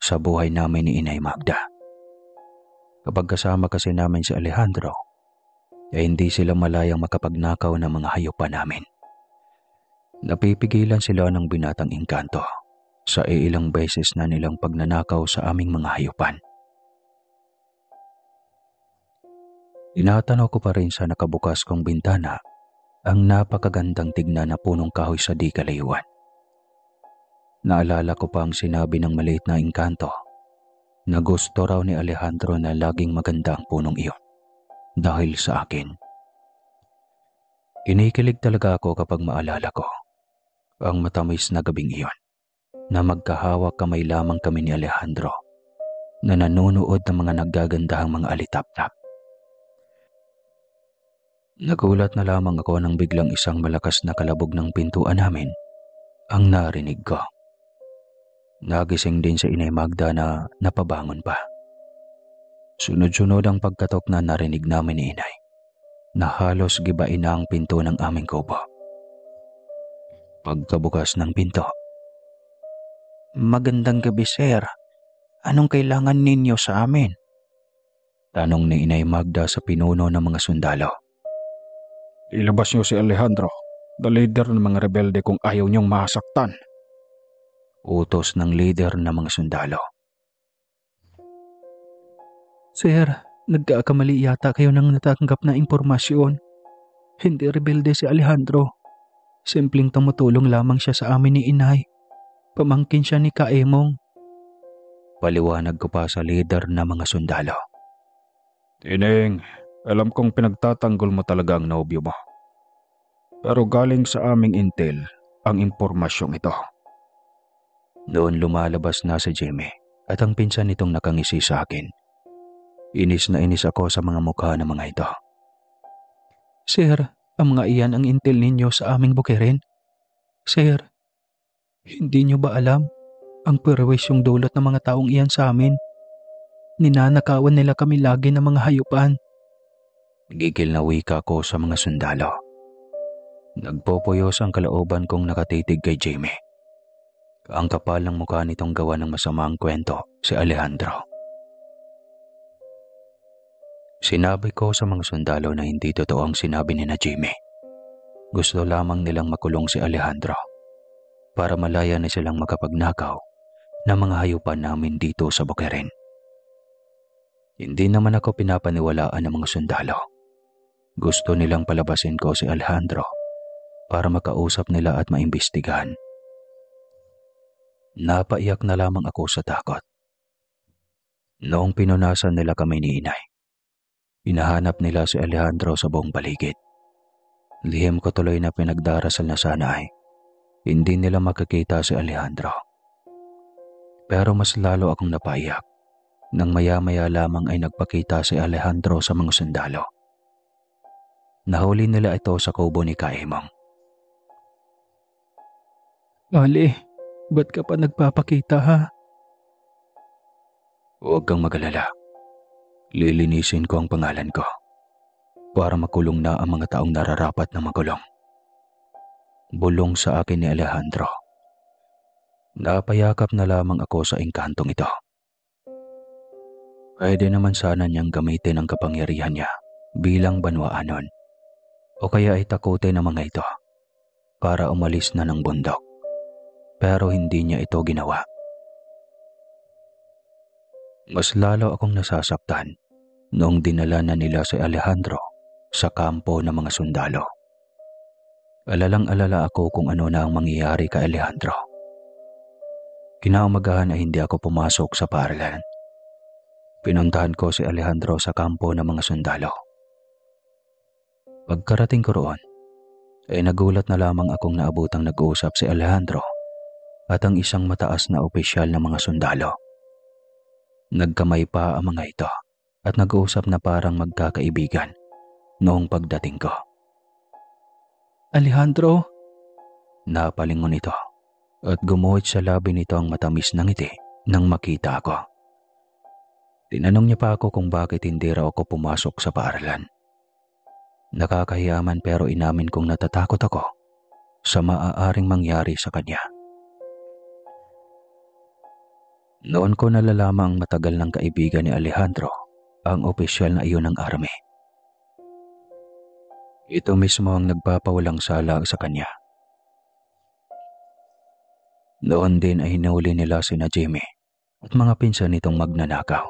sa buhay namin ni Inay Magda. Kapag kasama kasi namin si Alejandro, ay hindi sila malayang makapagnakaw ng mga hayop namin. Napipigilan sila ng binatang engkanto sa ilang beses na nilang pagnanakaw sa aming mga hayupan. Tinatanaw ko pa rin sa nakabukas kong bintana ang napakagandang tignan na punong kahoy sa di kalayuan. Naalala ko pa ang sinabi ng maliit na engkanto na gusto raw ni Alejandro na laging maganda ang punong iyon dahil sa akin. Kinikilig talaga ako kapag maalala ko ang matamis na gabing iyon na magkahawak kamay lamang kami ni Alejandro na nanonood ng mga naggagandahang mga alitap-tap. Nagulat na lamang ako nang biglang isang malakas na kalabog ng pintuan namin ang narinig ko. Nagising din sa Inay Magda na napabangon pa. Sunod-sunod ang pagkatok na narinig namin ni Inay na halos gibain na ang pinto ng aming kubo. Pagkabukas ng pinto, Magandang gabi, sir. Anong kailangan ninyo sa amin? tanong ni Inay Magda sa pinuno ng mga sundalo. Ilabas niyo si Alejandro, the leader ng mga rebelde kung ayaw niyong masaktan. Utos ng leader ng mga sundalo. Sir, nagkakamali yata kayo ng natanggap na impormasyon. Hindi rebelde si Alejandro. Simpleng tumutulong lamang siya sa amin ni Inay. Pamangkin siya ni Kaemong. Paliwanag ko pa sa leader ng mga sundalo. Tining, alam kong pinagtatanggol mo talaga ang nobyo mo. Pero galing sa aming intel ang impormasyong ito. Doon lumalabas na si Jamie at ang pinsan nitong nakangisi sa akin. Inis na inis ako sa mga mukha ng mga ito. Sir, ang mga iyan ang intel ninyo sa aming bukirin. Sir, hindi nyo ba alam ang perwisyong dulot ng mga taong iyan sa amin? Ninanakawan nila kami lagi ng mga hayupan. Gigil na wika ko sa mga sundalo. Nagpupuyos ang kalooban kong nakatitig kay Jamie. Ang kapal ng mukha nitong gawa ng masamang kwento si Alejandro. Sinabi ko sa mga sundalo na hindi totoo ang sinabi ni na Jamie. Gusto lamang nilang makulong si Alejandro para malaya na silang makapagnakaw ng mga hayupan namin dito sa bukirin. Hindi naman ako pinapaniwalaan ng mga sundalo. Gusto nilang palabasin ko si Alejandro para makausap nila at maimbestigahan. Napaiyak na lamang ako sa takot. Noong pinunasan nila kami ni Inay, hinahanap nila si Alejandro sa buong paligid. Lihim ko tuloy na pinagdarasal na sana ay hindi nila makakita si Alejandro. Pero mas lalo akong napaiyak nang maya-maya lamang ay nagpakita si Alejandro sa mga sundalo. Nahuli nila ito sa kubo ni Kaemong. Ali, ba't ka pa nagpapakita ha? Huwag kang mag-alala. Lilinisin ko ang pangalan ko para makulong na ang mga taong nararapat na makulong. Bulong sa akin ni Alejandro. Napayakap na lamang ako sa engkantong ito. Pwede naman sana niyang gamitin ang kapangyarihan niya bilang banwaanon o kaya ay takutin ang mga ito para umalis na ng bundok. Pero hindi niya ito ginawa. Mas lalo akong nasasaktan noong dinala na nila si Alejandro sa kampo ng mga sundalo. Alalang-alala ako kung ano na ang mangyayari kay Alejandro. Kinaumagahan ay hindi ako pumasok sa paaralan. Pinuntahan ko si Alejandro sa kampo ng mga sundalo. Pagkarating ko roon, ay nagulat na lamang akong naabutang nag-uusap si Alejandro at ang isang mataas na opisyal ng mga sundalo. Nagkamay pa ang mga ito at nag-uusap na parang magkakaibigan noong pagdating ko. Alejandro, Napalingon ito at gumuhit sa labi nito ang matamis na ngiti nang makita ako. Tinanong niya pa ako kung bakit hindi raw ako pumasok sa paaralan. Nakakahiyaman pero inamin kong natatakot ako sa maaaring mangyari sa kanya. Noon ko nalalamang matagal ng kaibigan ni Alejandro ang opisyal na iyon ng army. Ito mismo ang nagpapawalang sala sa kanya. Noon din ay hinuli nila sina Jimmy at mga pinsan nitong magnanakaw.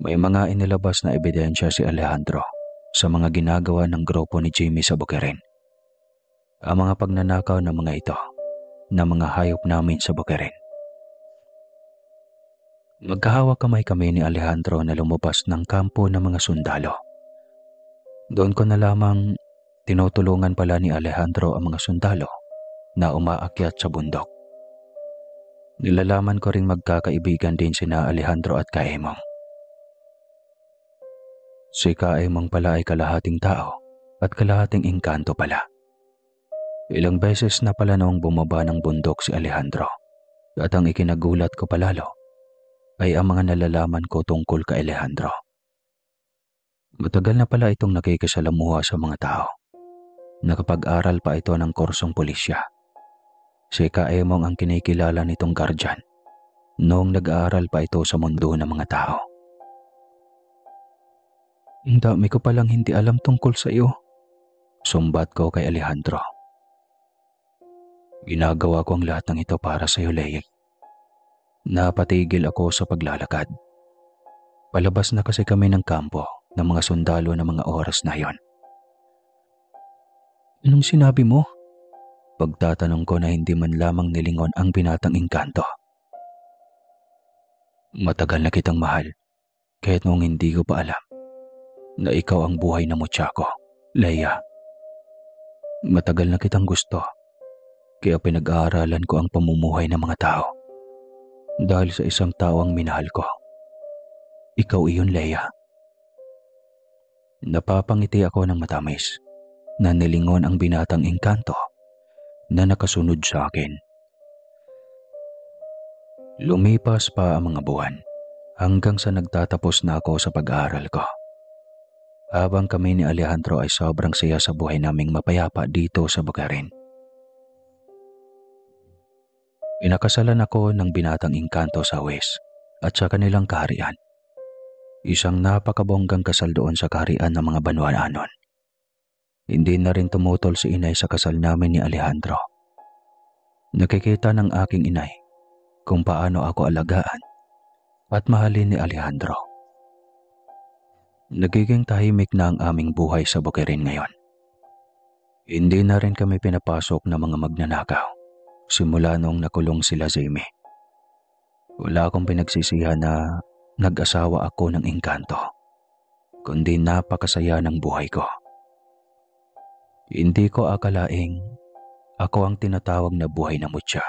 May mga inilabas na ebidensya si Alejandro sa mga ginagawa ng grupo ni Jimmy sa Boquerin. Ang mga pagnanakaw ng mga ito na mga hayop namin sa Boquerin. Magkahawak kamay kami ni Alejandro na lumabas ng kampo ng mga sundalo. Doon ko na lamang tinutulungan pala ni Alejandro ang mga sundalo na umaakyat sa bundok. Nilalaman ko ring magkakaibigan din sina Alejandro at Kaemong. Si Kaemong pala ay kalahating tao at kalahating engkanto pala. Ilang beses na pala noong bumaba ng bundok si Alejandro at ang ikinagulat ko palalo ay ang mga nalalaman ko tungkol kay Alejandro. Matagal na pala itong nakikisalamuha sa mga tao. Nakapag-aral pa ito ng kursong pulisya. Si Kaemong ang kinikilala nitong guardian noong nag-aaral pa ito sa mundo ng mga tao. ang dami ko palang hindi alam tungkol sa iyo. Sumbat ko kay Alejandro. Ginagawa ko ang lahat ng ito para sa iyo, Leyek. Napatigil ako sa paglalakad. Palabas na kasi kami ng kampo ng mga sundalo ng mga oras na yon. Anong sinabi mo? Pagtatanong ko na hindi man lamang nilingon ang binatang engkanto. Matagal na kitang mahal, kahit noong hindi ko pa alam na ikaw ang buhay na mutya ko, Leia. Matagal na kitang gusto, kaya pinag-aaralan ko ang pamumuhay ng mga tao. Dahil sa isang tao ang minahal ko. Ikaw iyon, Leia. Napapangiti ako ng matamis na nilingon ang binatang engkanto na nakasunod sa akin. Lumipas pa ang mga buwan hanggang sa nagtatapos na ako sa pag-aaral ko. Habang kami ni Alejandro ay sobrang saya sa buhay naming mapayapa dito sa Boquerin. Inakasalan ako ng binatang engkanto sa West at sa kanilang kaharian. Isang napakabonggang kasal doon sa kaharian ng mga Banwananon. Hindi na rin tumutol si inay sa kasal namin ni Alejandro. Nakikita ng aking inay kung paano ako alagaan at mahalin ni Alejandro. Nagiging tahimik na ang aming buhay sa Boquerin ngayon. Hindi na rin kami pinapasok ng mga magnanakaw simula noong nakulong sila Jamie. Wala akong pinagsisihan na nag-asawa ako ng engkanto, kundi napakasaya ng buhay ko. Hindi ko akalaing ako ang tinatawag na buhay na mutya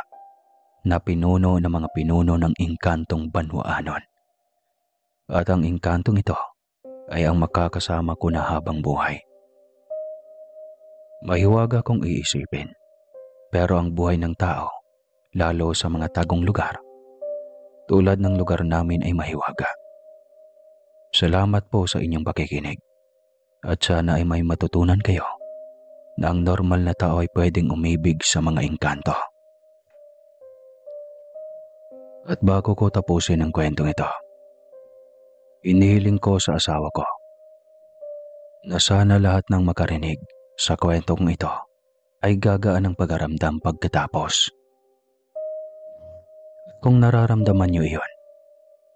na pinuno ng mga pinuno ng engkantong Banwaanon. At ang engkantong ito ay ang makakasama ko na habang buhay. Mahiwaga kong iisipin, pero ang buhay ng tao, lalo sa mga tagong lugar, tulad ng lugar namin ay mahiwaga. Salamat po sa inyong pakikinig at sana ay may matutunan kayo na ang normal na tao ay pwedeng umibig sa mga engkanto. At bago ko tapusin ang kwentong ito, inihiling ko sa asawa ko na sana lahat ng makarinig sa kwentong ito ay gagaan ang pag-aramdam pagkatapos. Kung nararamdaman niyo iyon,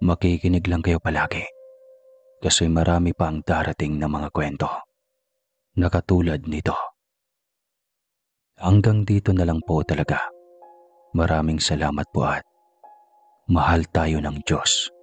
makikinig lang kayo palagi kasi marami pa ang darating na mga kwento. na katulad nito. Hanggang dito na lang po talaga. Maraming salamat po at mahal tayo ng Diyos.